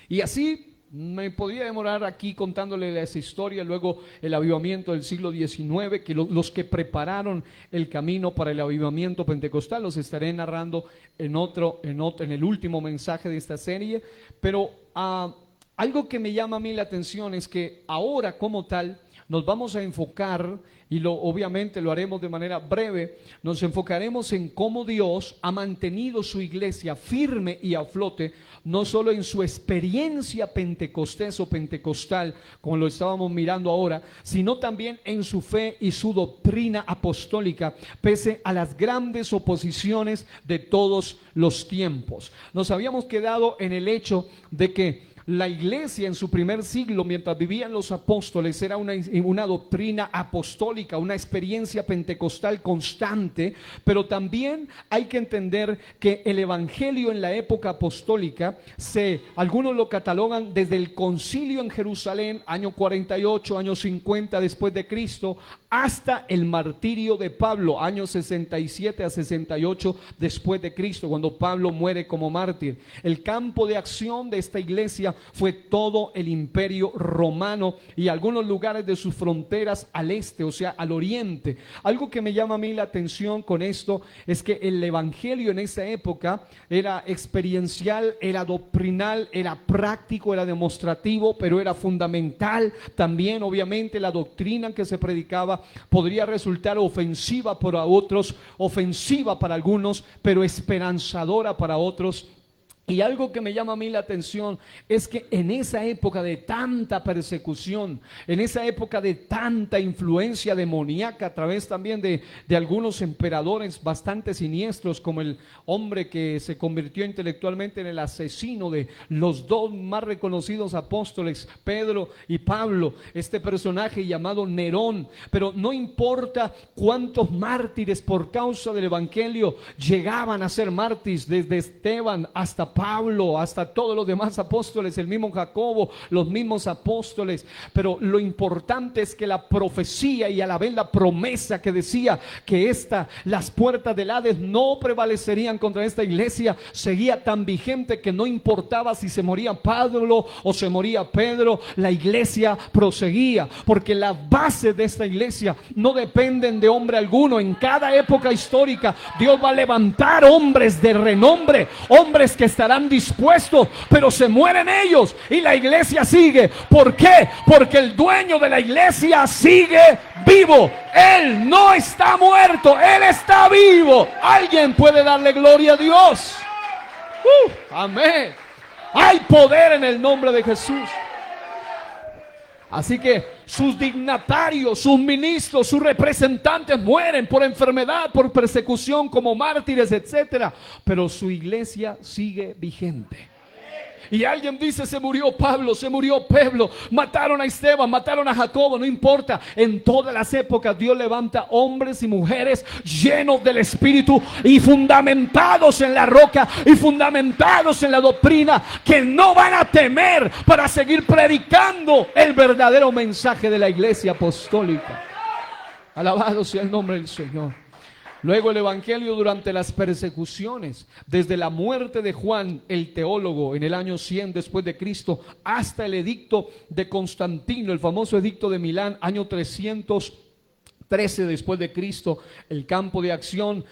Y así me podría demorar aquí contándole esa historia. Luego el avivamiento del siglo XIX, que los que prepararon el camino para el avivamiento pentecostal los estaré narrando en el último mensaje de esta serie. Pero algo que me llama a mí la atención es que ahora como tal nos vamos a enfocar, y obviamente lo haremos de manera breve, nos enfocaremos en cómo Dios ha mantenido su iglesia firme y a flote, no solo en su experiencia pentecostés o pentecostal, como lo estábamos mirando ahora, sino también en su fe y su doctrina apostólica, pese a las grandes oposiciones de todos los tiempos. Nos habíamos quedado en el hecho de que la iglesia en su primer siglo, mientras vivían los apóstoles, era una doctrina apostólica, una experiencia pentecostal constante, pero también hay que entender que el evangelio en la época apostólica, algunos lo catalogan desde el concilio en Jerusalén, año 48, año 50 después de Cristo, hasta el martirio de Pablo, año 67 a 68 después de Cristo, cuando Pablo muere como mártir. El campo de acción de esta iglesia fue todo el imperio romano y algunos lugares de sus fronteras al este, o sea, al oriente. Algo que me llama a mí la atención con esto es que el evangelio en esa época era experiencial, era doctrinal, era práctico, era demostrativo, pero era fundamental. También, obviamente, la doctrina que se predicaba podría resultar ofensiva para otros, ofensiva para algunos, pero esperanzadora para otros. Y algo que me llama a mí la atención es que en esa época de tanta persecución, en esa época de tanta influencia demoníaca, a través también de algunos emperadores bastante siniestros, como el hombre que se convirtió intelectualmente en el asesino de los dos más reconocidos apóstoles, Pedro y Pablo, este personaje llamado Nerón. Pero no importa cuántos mártires por causa del evangelio llegaban a ser mártires, desde Esteban hasta Pablo, hasta todos los demás apóstoles, el mismo Jacobo, los mismos apóstoles. Pero lo importante es que la profecía y a la vez la promesa que decía que las puertas del Hades no prevalecerían contra esta iglesia, seguía tan vigente que no importaba si se moría Pablo o se moría Pedro, la iglesia proseguía, porque la base de esta iglesia no dependen de hombre alguno. En cada época histórica Dios va a levantar hombres de renombre, hombres que estarán dispuestos, pero se mueren ellos y la iglesia sigue. ¿Por qué? Porque el dueño de la iglesia sigue vivo. Él no está muerto, Él está vivo. Alguien puede darle gloria a Dios. Amén. Hay poder en el nombre de Jesús. Así que sus dignatarios, sus ministros, sus representantes mueren por enfermedad, por persecución, como mártires, etcétera. Pero su iglesia sigue vigente. Y alguien dice: se murió Pablo, se murió Pedro, mataron a Esteban, mataron a Jacobo. No importa, en todas las épocas Dios levanta hombres y mujeres llenos del Espíritu y fundamentados en la roca y fundamentados en la doctrina, que no van a temer para seguir predicando el verdadero mensaje de la iglesia apostólica. Alabado sea el nombre del Señor. Luego el evangelio durante las persecuciones, desde la muerte de Juan el teólogo en el año 100 después de Cristo hasta el edicto de Constantino, el famoso edicto de Milán, año 313 después de Cristo. El campo de acción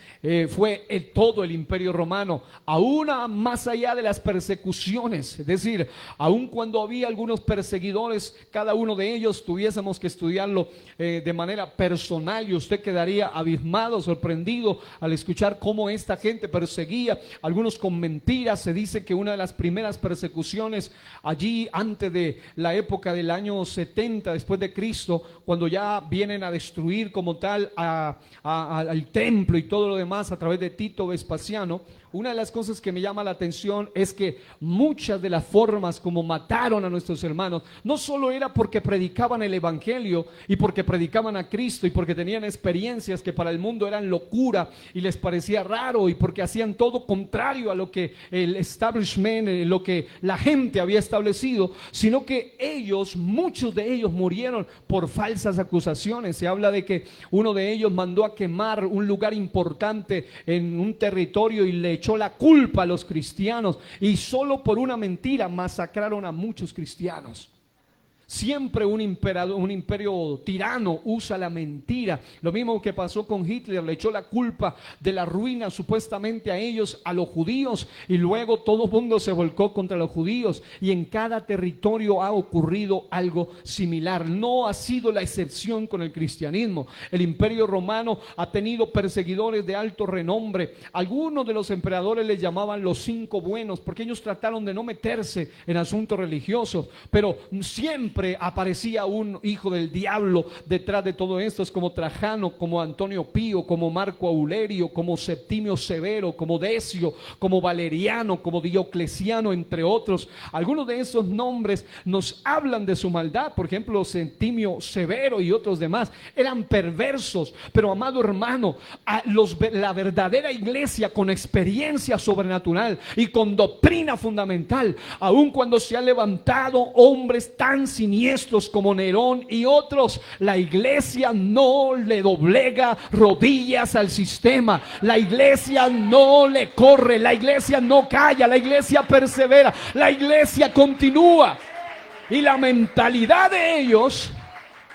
fue todo el imperio romano, aún más allá de las persecuciones. Es decir, aun cuando había algunos perseguidores, cada uno de ellos tuviésemos que estudiarlo de manera personal, y usted quedaría abismado, sorprendido al escuchar cómo esta gente perseguía, algunos con mentiras. Se dice que una de las primeras persecuciones allí antes de la época del año 70 después de Cristo, cuando ya vienen a destruir como tal al templo y todo lo demás a través de Tito Vespasiano, una de las cosas que me llama la atención es que muchas de las formas como mataron a nuestros hermanos no solo era porque predicaban el evangelio y porque predicaban a Cristo y porque tenían experiencias que para el mundo eran locura y les parecía raro, y porque hacían todo contrario a lo que el establishment, lo que la gente había establecido, sino que muchos de ellos murieron por falsas acusaciones. Se habla de que uno de ellos mandó a quemar un lugar importante en un territorio y le echó la culpa a los cristianos, y solo por una mentira masacraron a muchos cristianos. Siempre un imperio tirano usa la mentira. Lo mismo que pasó con Hitler, le echó la culpa de la ruina supuestamente a ellos, a los judíos, y luego todo el mundo se volcó contra los judíos, y en cada territorio ha ocurrido algo similar. No ha sido la excepción con el cristianismo. El imperio romano ha tenido perseguidores de alto renombre. Algunos de los emperadores les llamaban los 5 buenos, porque ellos trataron de no meterse en asuntos religiosos, pero siempre aparecía un hijo del diablo detrás de todo esto. Es como Trajano, como Antonio Pío, como Marco Aurelio, como Septimio Severo, como Decio, como Valeriano, como Diocleciano, entre otros. Algunos de esos nombres nos hablan de su maldad. Por ejemplo, Septimio Severo y otros demás eran perversos. Pero, amado hermano, la verdadera iglesia con experiencia sobrenatural y con doctrina fundamental, aun cuando se han levantado hombres tan siniestros como Nerón y otros, la iglesia no le doblega rodillas al sistema. La iglesia no le corre, la iglesia no calla, la iglesia persevera, la iglesia continúa. Y la mentalidad de ellos,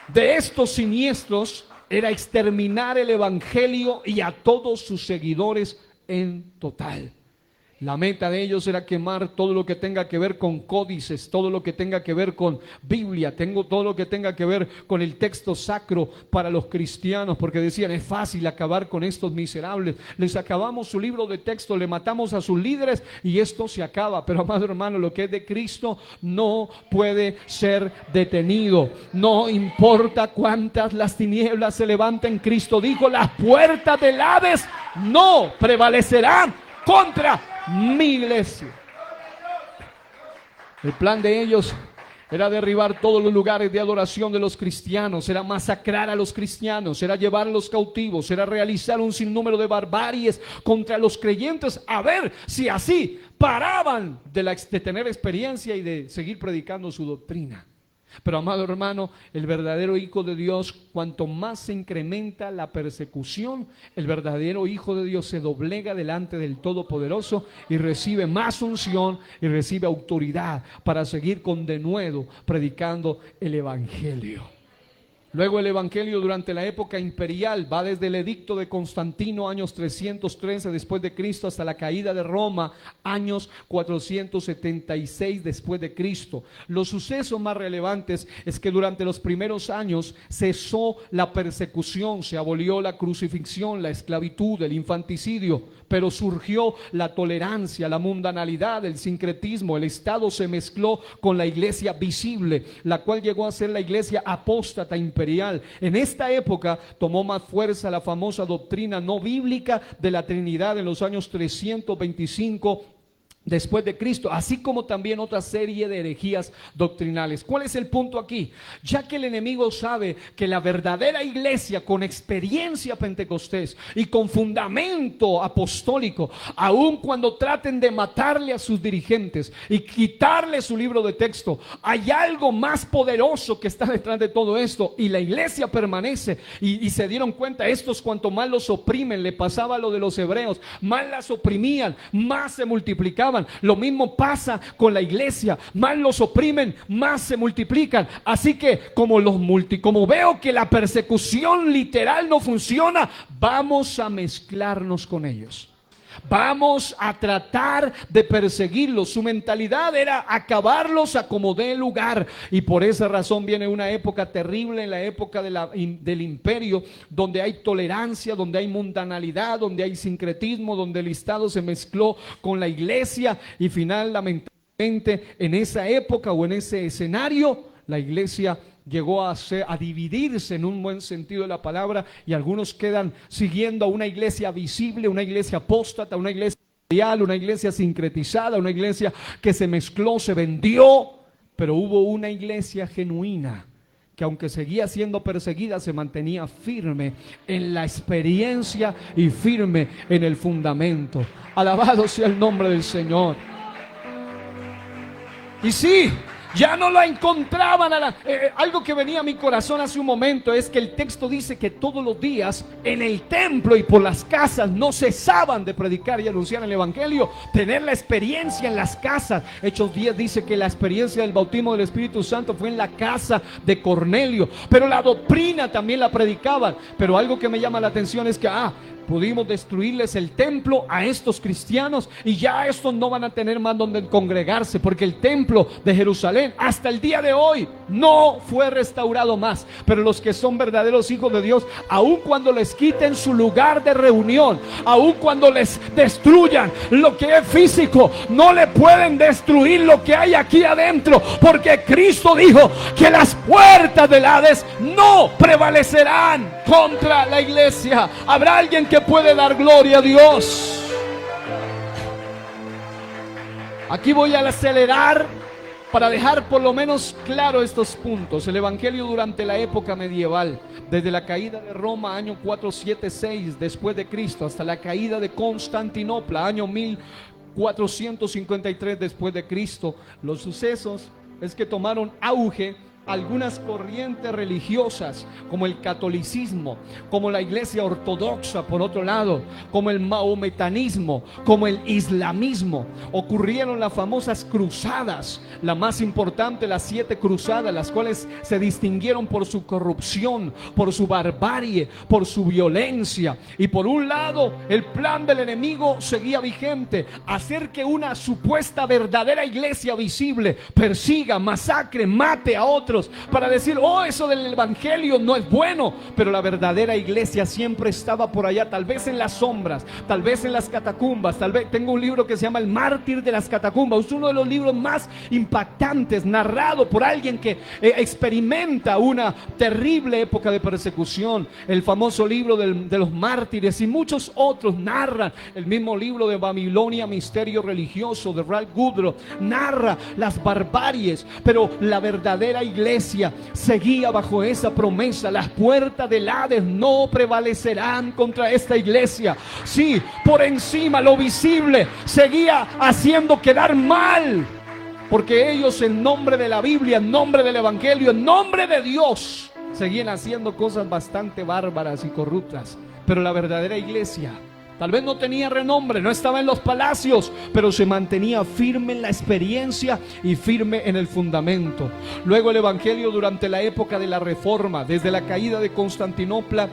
de estos siniestros, era exterminar el evangelio y a todos sus seguidores en total. La meta de ellos era quemar todo lo que tenga que ver con códices, todo lo que tenga que ver con Biblia, todo lo que tenga que ver con el texto sacro para los cristianos, porque decían: es fácil acabar con estos miserables, les acabamos su libro de texto, le matamos a sus líderes y esto se acaba. Pero, amado hermano, lo que es de Cristo no puede ser detenido. No importa cuántas las tinieblas se levanten, Cristo dijo: las puertas del Hades no prevalecerán contra mi iglesia. El plan de ellos Era derribar todos los lugares de adoración de los cristianos, era masacrar a los cristianos, era llevar a los cautivos, era realizar un sinnúmero de barbaries contra los creyentes, a ver si así paraban de tener experiencia y de seguir predicando su doctrina. Pero amado hermano, el verdadero hijo de Dios, cuanto más se incrementa la persecución, el verdadero hijo de Dios se doblega delante del Todopoderoso y recibe más unción y recibe autoridad para seguir con denuedo predicando el evangelio. Luego el evangelio durante la época imperial va desde el edicto de Constantino, años 313 después de Cristo, hasta la caída de Roma, años 476 después de Cristo. Los sucesos más relevantes es que durante los primeros años cesó la persecución, se abolió la crucifixión, la esclavitud, el infanticidio, pero surgió la tolerancia, la mundanalidad, el sincretismo. El Estado se mezcló con la iglesia visible, la cual llegó a ser la iglesia apóstata imperial. En esta época tomó más fuerza la famosa doctrina no bíblica de la Trinidad en los años 325 después de Cristo, así como también otra serie de herejías doctrinales. ¿Cuál es el punto aquí? Ya que el enemigo sabe que la verdadera iglesia con experiencia pentecostés y con fundamento apostólico, aun cuando traten de matarle a sus dirigentes y quitarle su libro de texto, hay algo más poderoso que está detrás de todo esto, y la iglesia permanece, y se dieron cuenta, estos cuanto más los oprimen, le pasaba lo de los hebreos, más las oprimían, más se multiplicaban. Lo mismo pasa con la iglesia, más los oprimen, más se multiplican. Así que como veo que la persecución literal no funciona, vamos a mezclarnos con ellos. Vamos a tratar de perseguirlos. Su mentalidad era acabarlos a como dé lugar, y por esa razón viene una época terrible, en la época del imperio, donde hay tolerancia, donde hay mundanalidad, donde hay sincretismo, donde el Estado se mezcló con la iglesia, y finalmente en esa época o en ese escenario la iglesia llegó a dividirse en un buen sentido de la palabra, y algunos quedan siguiendo a una iglesia visible, una iglesia apóstata, una iglesia real, una iglesia sincretizada, una iglesia que se mezcló, se vendió. Pero hubo una iglesia genuina que, aunque seguía siendo perseguida, se mantenía firme en la experiencia y firme en el fundamento. Alabado sea el nombre del Señor. Y sí, ya no la encontraban. Algo que venía a mi corazón hace un momento es que el texto dice que todos los días en el templo y por las casas no cesaban de predicar y anunciar el evangelio, tener la experiencia en las casas. Hechos 10 dice que la experiencia del bautismo del Espíritu Santo fue en la casa de Cornelio, pero la doctrina también la predicaban. Pero algo que me llama la atención es que pudimos destruirles el templo a estos cristianos, y ya estos no van a tener más donde congregarse, porque el templo de Jerusalén hasta el día de hoy no fue restaurado más. Pero los que son verdaderos hijos de Dios, aun cuando les quiten su lugar de reunión, aun cuando les destruyan lo que es físico, no le pueden destruir lo que hay aquí adentro, porque Cristo dijo que las puertas del Hades no prevalecerán contra la iglesia. Habrá alguien que puede dar gloria a Dios. Aquí voy a acelerar para dejar por lo menos claro estos puntos. El evangelio durante la época medieval, desde la caída de Roma, año 476 después de Cristo, hasta la caída de Constantinopla, año 1453 después de Cristo, los sucesos es que tomaron auge algunas corrientes religiosas, como el catolicismo, como la iglesia ortodoxa por otro lado, como el mahometanismo, como el islamismo. Ocurrieron las famosas cruzadas, la más importante, las 7 cruzadas, las cuales se distinguieron por su corrupción, por su barbarie, por su violencia. Y por un lado, el plan del enemigo seguía vigente: hacer que una supuesta verdadera iglesia visible persiga, masacre, mate a otros otros para decir, oh, eso del evangelio no es bueno, pero la verdadera iglesia siempre estaba por allá, tal vez en las sombras, tal vez en las catacumbas. Tal vez tengo un libro que se llama El mártir de las catacumbas, es uno de los libros más impactantes, narrado por alguien que experimenta una terrible época de persecución. El famoso libro de los mártires, y muchos otros narran. El mismo libro de Babilonia, Misterio Religioso, de Ralph Woodrow, narra las barbaries, pero la verdadera iglesia seguía bajo esa promesa. Las puertas del Hades no prevalecerán contra esta iglesia. Sí, por encima lo visible seguía haciendo quedar mal, porque ellos, en nombre de la Biblia, en nombre del evangelio, en nombre de Dios, seguían haciendo cosas bastante bárbaras y corruptas. Pero la verdadera iglesia tal vez no tenía renombre, no estaba en los palacios, pero se mantenía firme en la experiencia y firme en el fundamento. Luego el evangelio, durante la época de la Reforma, desde la caída de Constantinopla,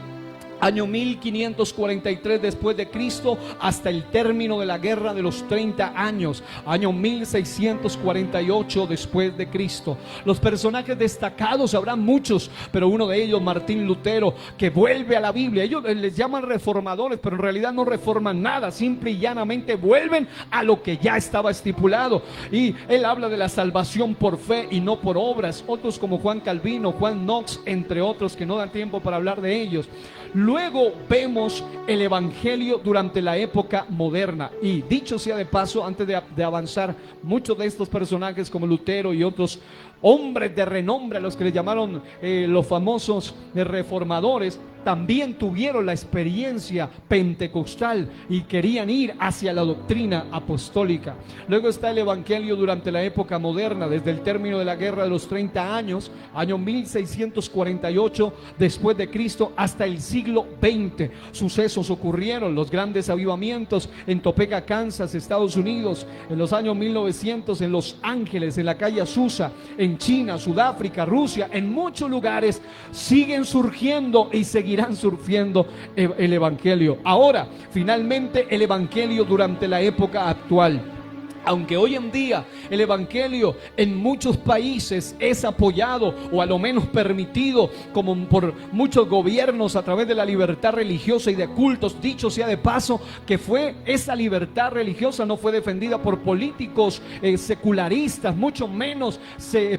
año 1543 después de Cristo, hasta el término de la guerra de los 30 años, año 1648 después de Cristo. Los personajes destacados habrán muchos, pero uno de ellos, Martín Lutero, que vuelve a la Biblia. Ellos les llaman reformadores, pero en realidad no reforman nada, simple y llanamente vuelven a lo que ya estaba estipulado. Y él habla de la salvación por fe y no por obras. Otros como Juan Calvino, Juan Knox, entre otros, que no dan tiempo para hablar de ellos. Luego vemos el evangelio durante la época moderna. Y dicho sea de paso, antes de avanzar, muchos de estos personajes como Lutero y otros hombres de renombre, a los que le llamaron los famosos reformadores, también tuvieron la experiencia pentecostal y querían ir hacia la doctrina apostólica. Luego está el evangelio durante la época moderna, desde el término de la guerra de los 30 años, año 1648 después de Cristo, hasta el siglo XX. Sucesos ocurrieron, los grandes avivamientos en Topeka, Kansas, Estados Unidos, en los años 1900, en Los Ángeles, en la calle Azusa, en China, Sudáfrica, Rusia, en muchos lugares siguen surgiendo y seguirán surgiendo el evangelio. Ahora, finalmente, el evangelio durante la época actual. Aunque hoy en día el evangelio en muchos países es apoyado, o a lo menos permitido, como por muchos gobiernos, a través de la libertad religiosa y de cultos. Dicho sea de paso, que esa libertad religiosa no fue defendida por políticos secularistas, mucho menos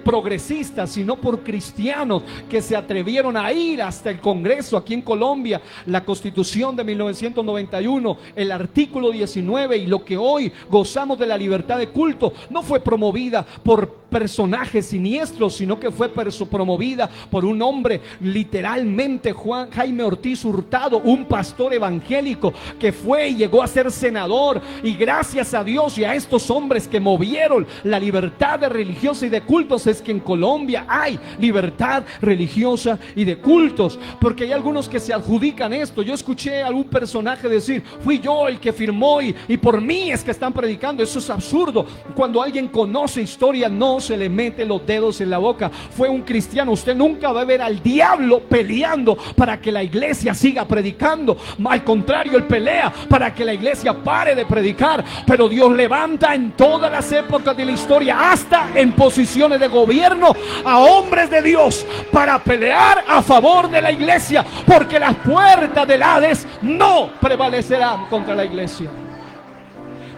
progresistas, sino por cristianos que se atrevieron a ir hasta el Congreso. Aquí en Colombia, la Constitución de 1991, el artículo 19, y lo que hoy gozamos de la libertad de culto, no fue promovida por personajes siniestros, sino que fue promovida por un hombre, literalmente Jaime Ortiz Hurtado, un pastor evangélico que fue y llegó a ser senador. Y gracias a Dios y a estos hombres que movieron la libertad de religiosa y de cultos, es que en Colombia hay libertad religiosa y de cultos. Porque hay algunos que se adjudican esto. Yo escuché a algún personaje decir, fui yo el que firmó y por mí es que están predicando. Eso es absurdo. Cuando alguien conoce historia, no se le mete los dedos en la boca. Fue un cristiano. Usted nunca va a ver al diablo peleando para que la iglesia siga predicando. Al contrario, él pelea para que la iglesia pare de predicar. Pero Dios levanta en todas las épocas de la historia, hasta en posiciones de gobierno, a hombres de Dios para pelear a favor de la iglesia, porque las puertas del Hades no prevalecerán contra la iglesia.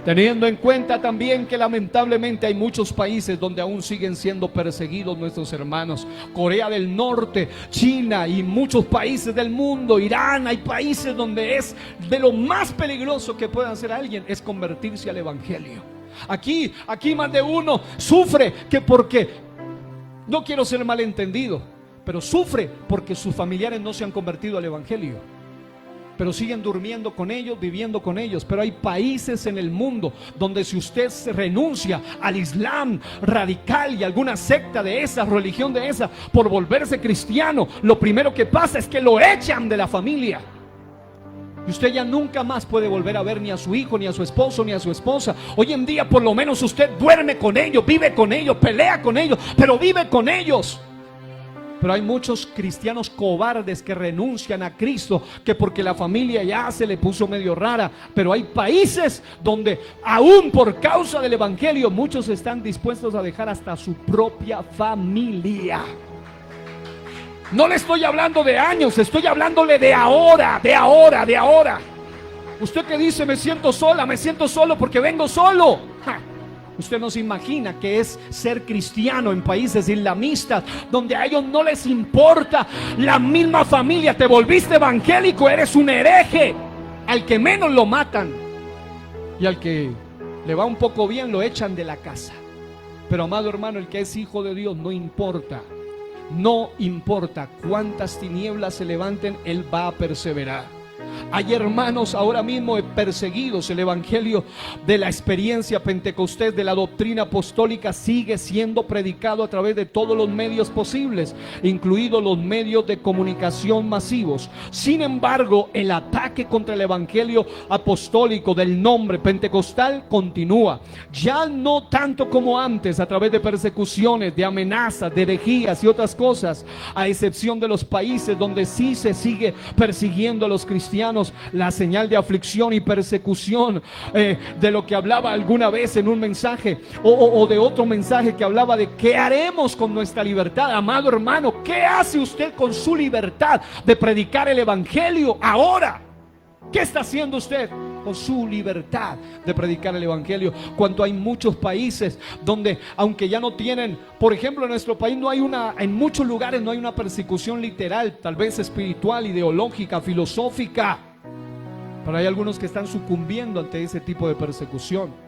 Teniendo en cuenta también que lamentablemente hay muchos países donde aún siguen siendo perseguidos nuestros hermanos. Corea del Norte, China y muchos países del mundo, Irán. Hay países donde es de lo más peligroso que puede hacer alguien es convertirse al evangelio. Aquí más de uno sufre porque, no quiero ser malentendido, pero sufre porque sus familiares no se han convertido al evangelio, pero siguen durmiendo con ellos, viviendo con ellos. Pero hay países en el mundo donde, si usted se renuncia al Islam radical y alguna secta de esa, religión de esa, por volverse cristiano, lo primero que pasa es que lo echan de la familia. Y usted ya nunca más puede volver a ver ni a su hijo, ni a su esposo, ni a su esposa. Hoy en día por lo menos usted duerme con ellos, vive con ellos, pelea con ellos, pero vive con ellos. Pero hay muchos cristianos cobardes que renuncian a Cristo, que porque la familia ya se le puso medio rara. Pero hay países donde aún por causa del evangelio muchos están dispuestos a dejar hasta su propia familia. No le estoy hablando de años, estoy hablándole de ahora, de ahora, de ahora. Usted que dice, me siento sola, me siento solo porque vengo solo. Usted no se imagina que es ser cristiano en países islamistas, donde a ellos no les importa la misma familia. Te volviste evangélico, eres un hereje. Al que menos lo matan, y al que le va un poco bien lo echan de la casa. Pero amado hermano, el que es hijo de Dios, no importa cuántas tinieblas se levanten, él va a perseverar. Hay hermanos ahora mismo perseguidos. El evangelio de la experiencia pentecostés, de la doctrina apostólica, sigue siendo predicado a través de todos los medios posibles, incluidos los medios de comunicación masivos. Sin embargo, el ataque contra el evangelio apostólico del nombre pentecostal continúa. Ya no tanto como antes, a través de persecuciones, de amenazas, de herejías y otras cosas, a excepción de los países donde sí se sigue persiguiendo a los cristianos. La señal de aflicción y persecución, de lo que hablaba alguna vez en un mensaje o de otro mensaje que hablaba de qué haremos con nuestra libertad. Amado hermano, ¿qué hace usted con su libertad de predicar el evangelio ahora? ¿Qué está haciendo usted con su libertad de predicar el evangelio? Cuando hay muchos países donde, aunque ya no tienen, por ejemplo, en nuestro país no hay en muchos lugares no hay una persecución literal, tal vez espiritual, ideológica, filosófica, pero hay algunos que están sucumbiendo ante ese tipo de persecución.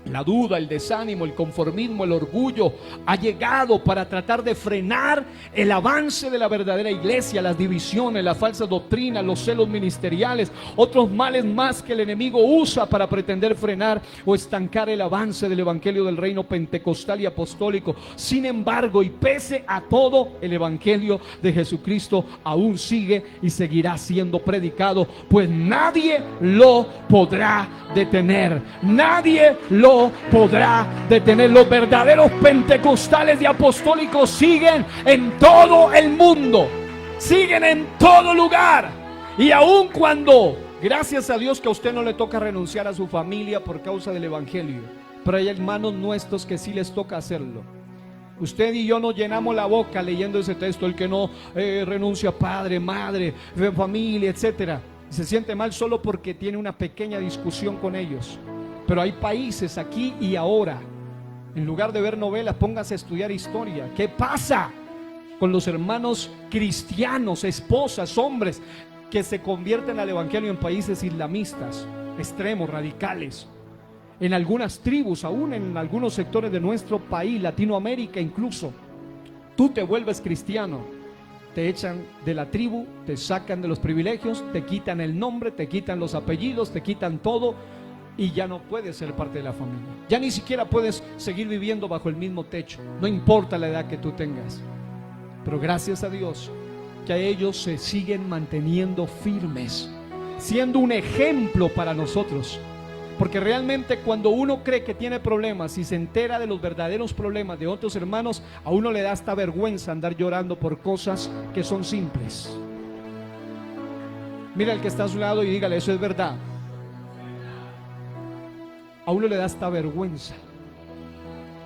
La duda, el desánimo, el conformismo, el orgullo ha llegado para tratar de frenar el avance de la verdadera iglesia. Las divisiones, la falsa doctrina, los celos ministeriales, otros males más que el enemigo usa para pretender frenar o estancar el avance del evangelio del reino pentecostal y apostólico. Sin embargo, y pese a todo, el evangelio de Jesucristo aún sigue y seguirá siendo predicado, pues nadie lo podrá detener. Nadie lo podrá detener. Los verdaderos pentecostales y apostólicos siguen en todo el mundo, siguen en todo lugar. Y aun cuando, gracias a Dios que a usted no le toca renunciar a su familia por causa del evangelio, pero hay hermanos nuestros que sí les toca hacerlo. Usted y yo nos llenamos la boca leyendo ese texto: el que no renuncia a padre, madre, familia, etcétera, se siente mal solo porque tiene una pequeña discusión con ellos. Pero hay países aquí y ahora, en lugar de ver novelas, póngase a estudiar historia. ¿Qué pasa con los hermanos cristianos, esposas, hombres que se convierten al evangelio en países islamistas, extremos, radicales? En algunas tribus, aún en algunos sectores de nuestro país, Latinoamérica incluso, tú te vuelves cristiano, te echan de la tribu, te sacan de los privilegios, te quitan el nombre, te quitan los apellidos, te quitan todo, y ya no puedes ser parte de la familia. Ya ni siquiera puedes seguir viviendo bajo el mismo techo, no importa la edad que tú tengas. Pero gracias a Dios que a ellos se siguen manteniendo firmes, siendo un ejemplo para nosotros. Porque realmente cuando uno cree que tiene problemas y se entera de los verdaderos problemas de otros hermanos, a uno le da hasta vergüenza andar llorando por cosas que son simples. Mira al que está a su lado y dígale: eso es verdad. A uno le da hasta vergüenza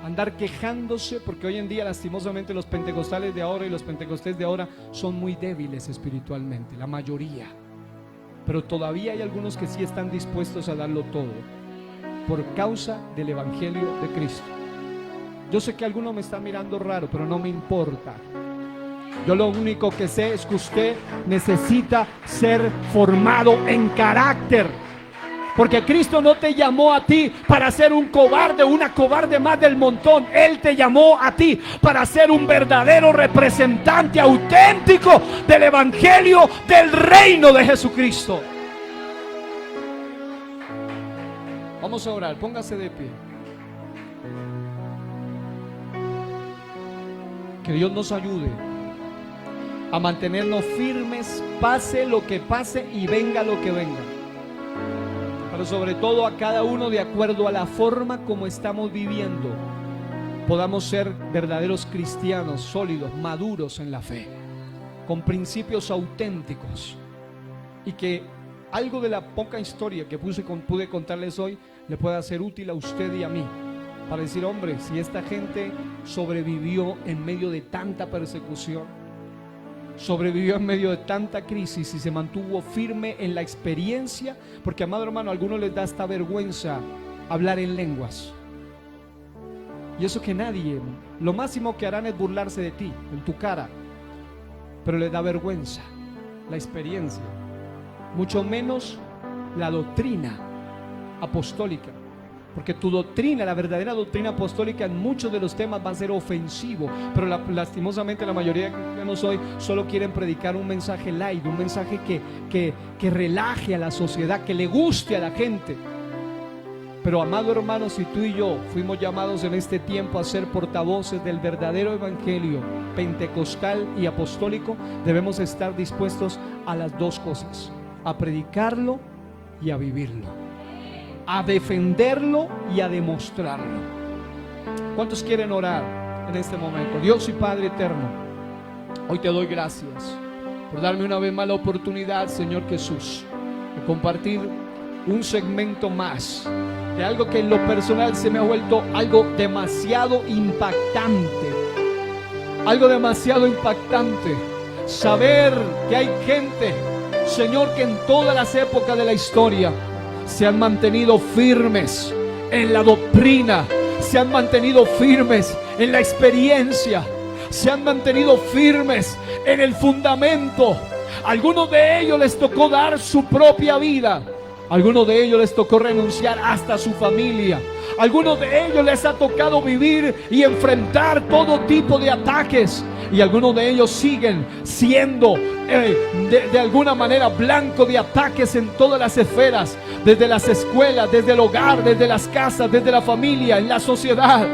andar quejándose, porque hoy en día lastimosamente los pentecostales de ahora y los pentecostés de ahora son muy débiles espiritualmente, la mayoría. Pero todavía hay algunos que sí están dispuestos a darlo todo por causa del evangelio de Cristo. Yo sé que algunos me están mirando raro, pero no me importa. Yo lo único que sé es que usted necesita ser formado en carácter. Porque Cristo no te llamó a ti para ser un cobarde, una cobarde más del montón. Él te llamó a ti para ser un verdadero representante auténtico del evangelio del reino de Jesucristo. Vamos a orar, póngase de pie. Que Dios nos ayude a mantenernos firmes, pase lo que pase y venga lo que venga. Pero sobre todo a cada uno de acuerdo a la forma como estamos viviendo, podamos ser verdaderos cristianos, sólidos, maduros en la fe, con principios auténticos, y que algo de la poca historia que pude contarles hoy le pueda ser útil a usted y a mí, para decir: hombre, si esta gente sobrevivió en medio de tanta persecución, sobrevivió en medio de tanta crisis y se mantuvo firme en la experiencia, porque, amado hermano, a algunos les da esta vergüenza hablar en lenguas. Y eso que nadie, lo máximo que harán es burlarse de ti, en tu cara, pero les da vergüenza la experiencia, mucho menos la doctrina apostólica. Porque tu doctrina, la verdadera doctrina apostólica, en muchos de los temas va a ser ofensivo. Pero lastimosamente la mayoría de cristianos hoy solo quieren predicar un mensaje light, un mensaje que relaje a la sociedad, que le guste a la gente. Pero, amado hermano, si tú y yo fuimos llamados en este tiempo a ser portavoces del verdadero evangelio pentecostal y apostólico, debemos estar dispuestos a las dos cosas: a predicarlo y a vivirlo, a defenderlo y a demostrarlo. ¿Cuántos quieren orar en este momento? Dios y Padre eterno, hoy te doy gracias por darme una vez más la oportunidad, Señor Jesús, de compartir un segmento más de algo que en lo personal se me ha vuelto algo demasiado impactante. Algo demasiado impactante. Saber que hay gente, Señor, que en todas las épocas de la historia se han mantenido firmes en la doctrina, se han mantenido firmes en la experiencia, se han mantenido firmes en el fundamento. Algunos de ellos les tocó dar su propia vida. Algunos de ellos les tocó renunciar hasta a su familia. Algunos de ellos les ha tocado vivir y enfrentar todo tipo de ataques. Y algunos de ellos siguen siendo de alguna manera blanco de ataques en todas las esferas. Desde las escuelas, desde el hogar, desde las casas, desde la familia, en la sociedad.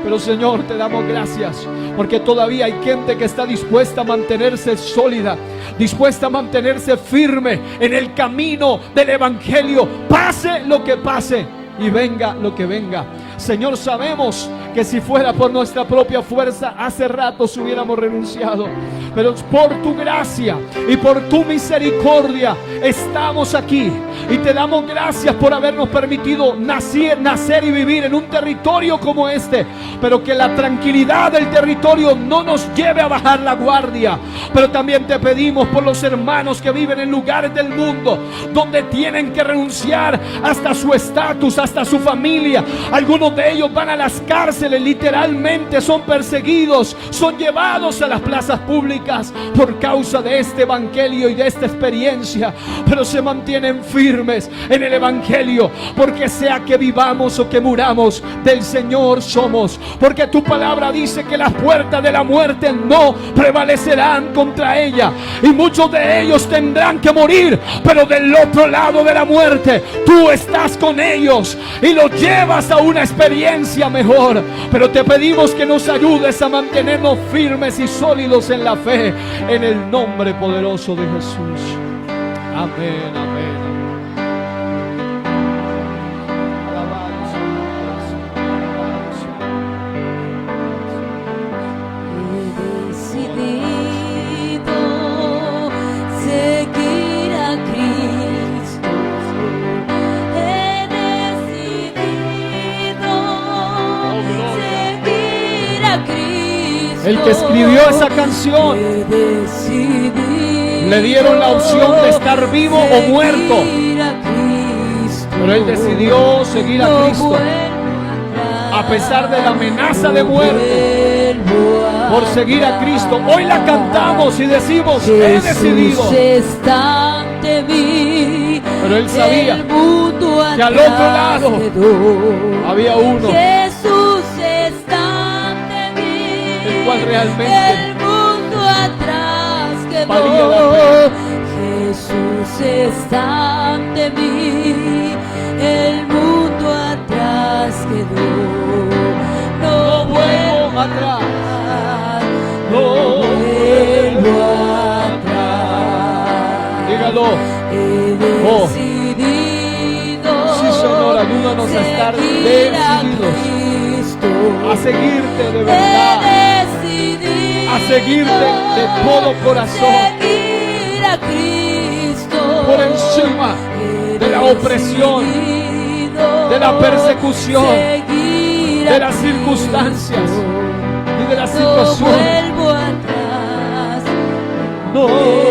Pero, Señor, te damos gracias porque todavía hay gente que está dispuesta a mantenerse sólida, dispuesta a mantenerse firme en el camino del evangelio, pase lo que pase y venga lo que venga. Señor, sabemos que si fuera por nuestra propia fuerza, hace rato se hubiéramos renunciado. Pero por tu gracia y por tu misericordia estamos aquí. Y te damos gracias por habernos permitido nacer y vivir en un territorio como este. Pero que la tranquilidad del territorio no nos lleve a bajar la guardia. Pero también te pedimos por los hermanos que viven en lugares del mundo donde tienen que renunciar hasta su estatus, hasta su familia. Algunos de ellos van a las cárceles, literalmente son perseguidos, son llevados a las plazas públicas por causa de este evangelio y de esta experiencia, pero se mantienen firmes en el evangelio, porque sea que vivamos o que muramos, del Señor somos, porque tu palabra dice que las puertas de la muerte no prevalecerán contra ella, y muchos de ellos tendrán que morir, pero del otro lado de la muerte tú estás con ellos y los llevas a una experiencia mejor. Pero te pedimos que nos ayudes a mantenernos firmes y sólidos en la fe, en el nombre poderoso de Jesús. Amén, amén. Alabado sea He decidido seguir a Cristo. He decidido seguir a Cristo. El que escribió esa canción le dieron la opción de estar vivo o muerto, pero él decidió seguir a Cristo a pesar de la amenaza de muerte por seguir a Cristo. Hoy la cantamos y decimos: he decidido. Pero él sabía que al otro lado había uno el cual realmente valía la pena. Jesús está ante mí, el mundo atrás quedó. No vuelvo atrás, no vuelvo atrás. Dígalo. He decidido. Sí, Señor, ayúdanos a estar decididos a seguirte de verdad, a seguirte de todo corazón, a Cristo, por encima de la opresión, de la persecución, de las circunstancias y de las situaciones. Vuelvo atrás, no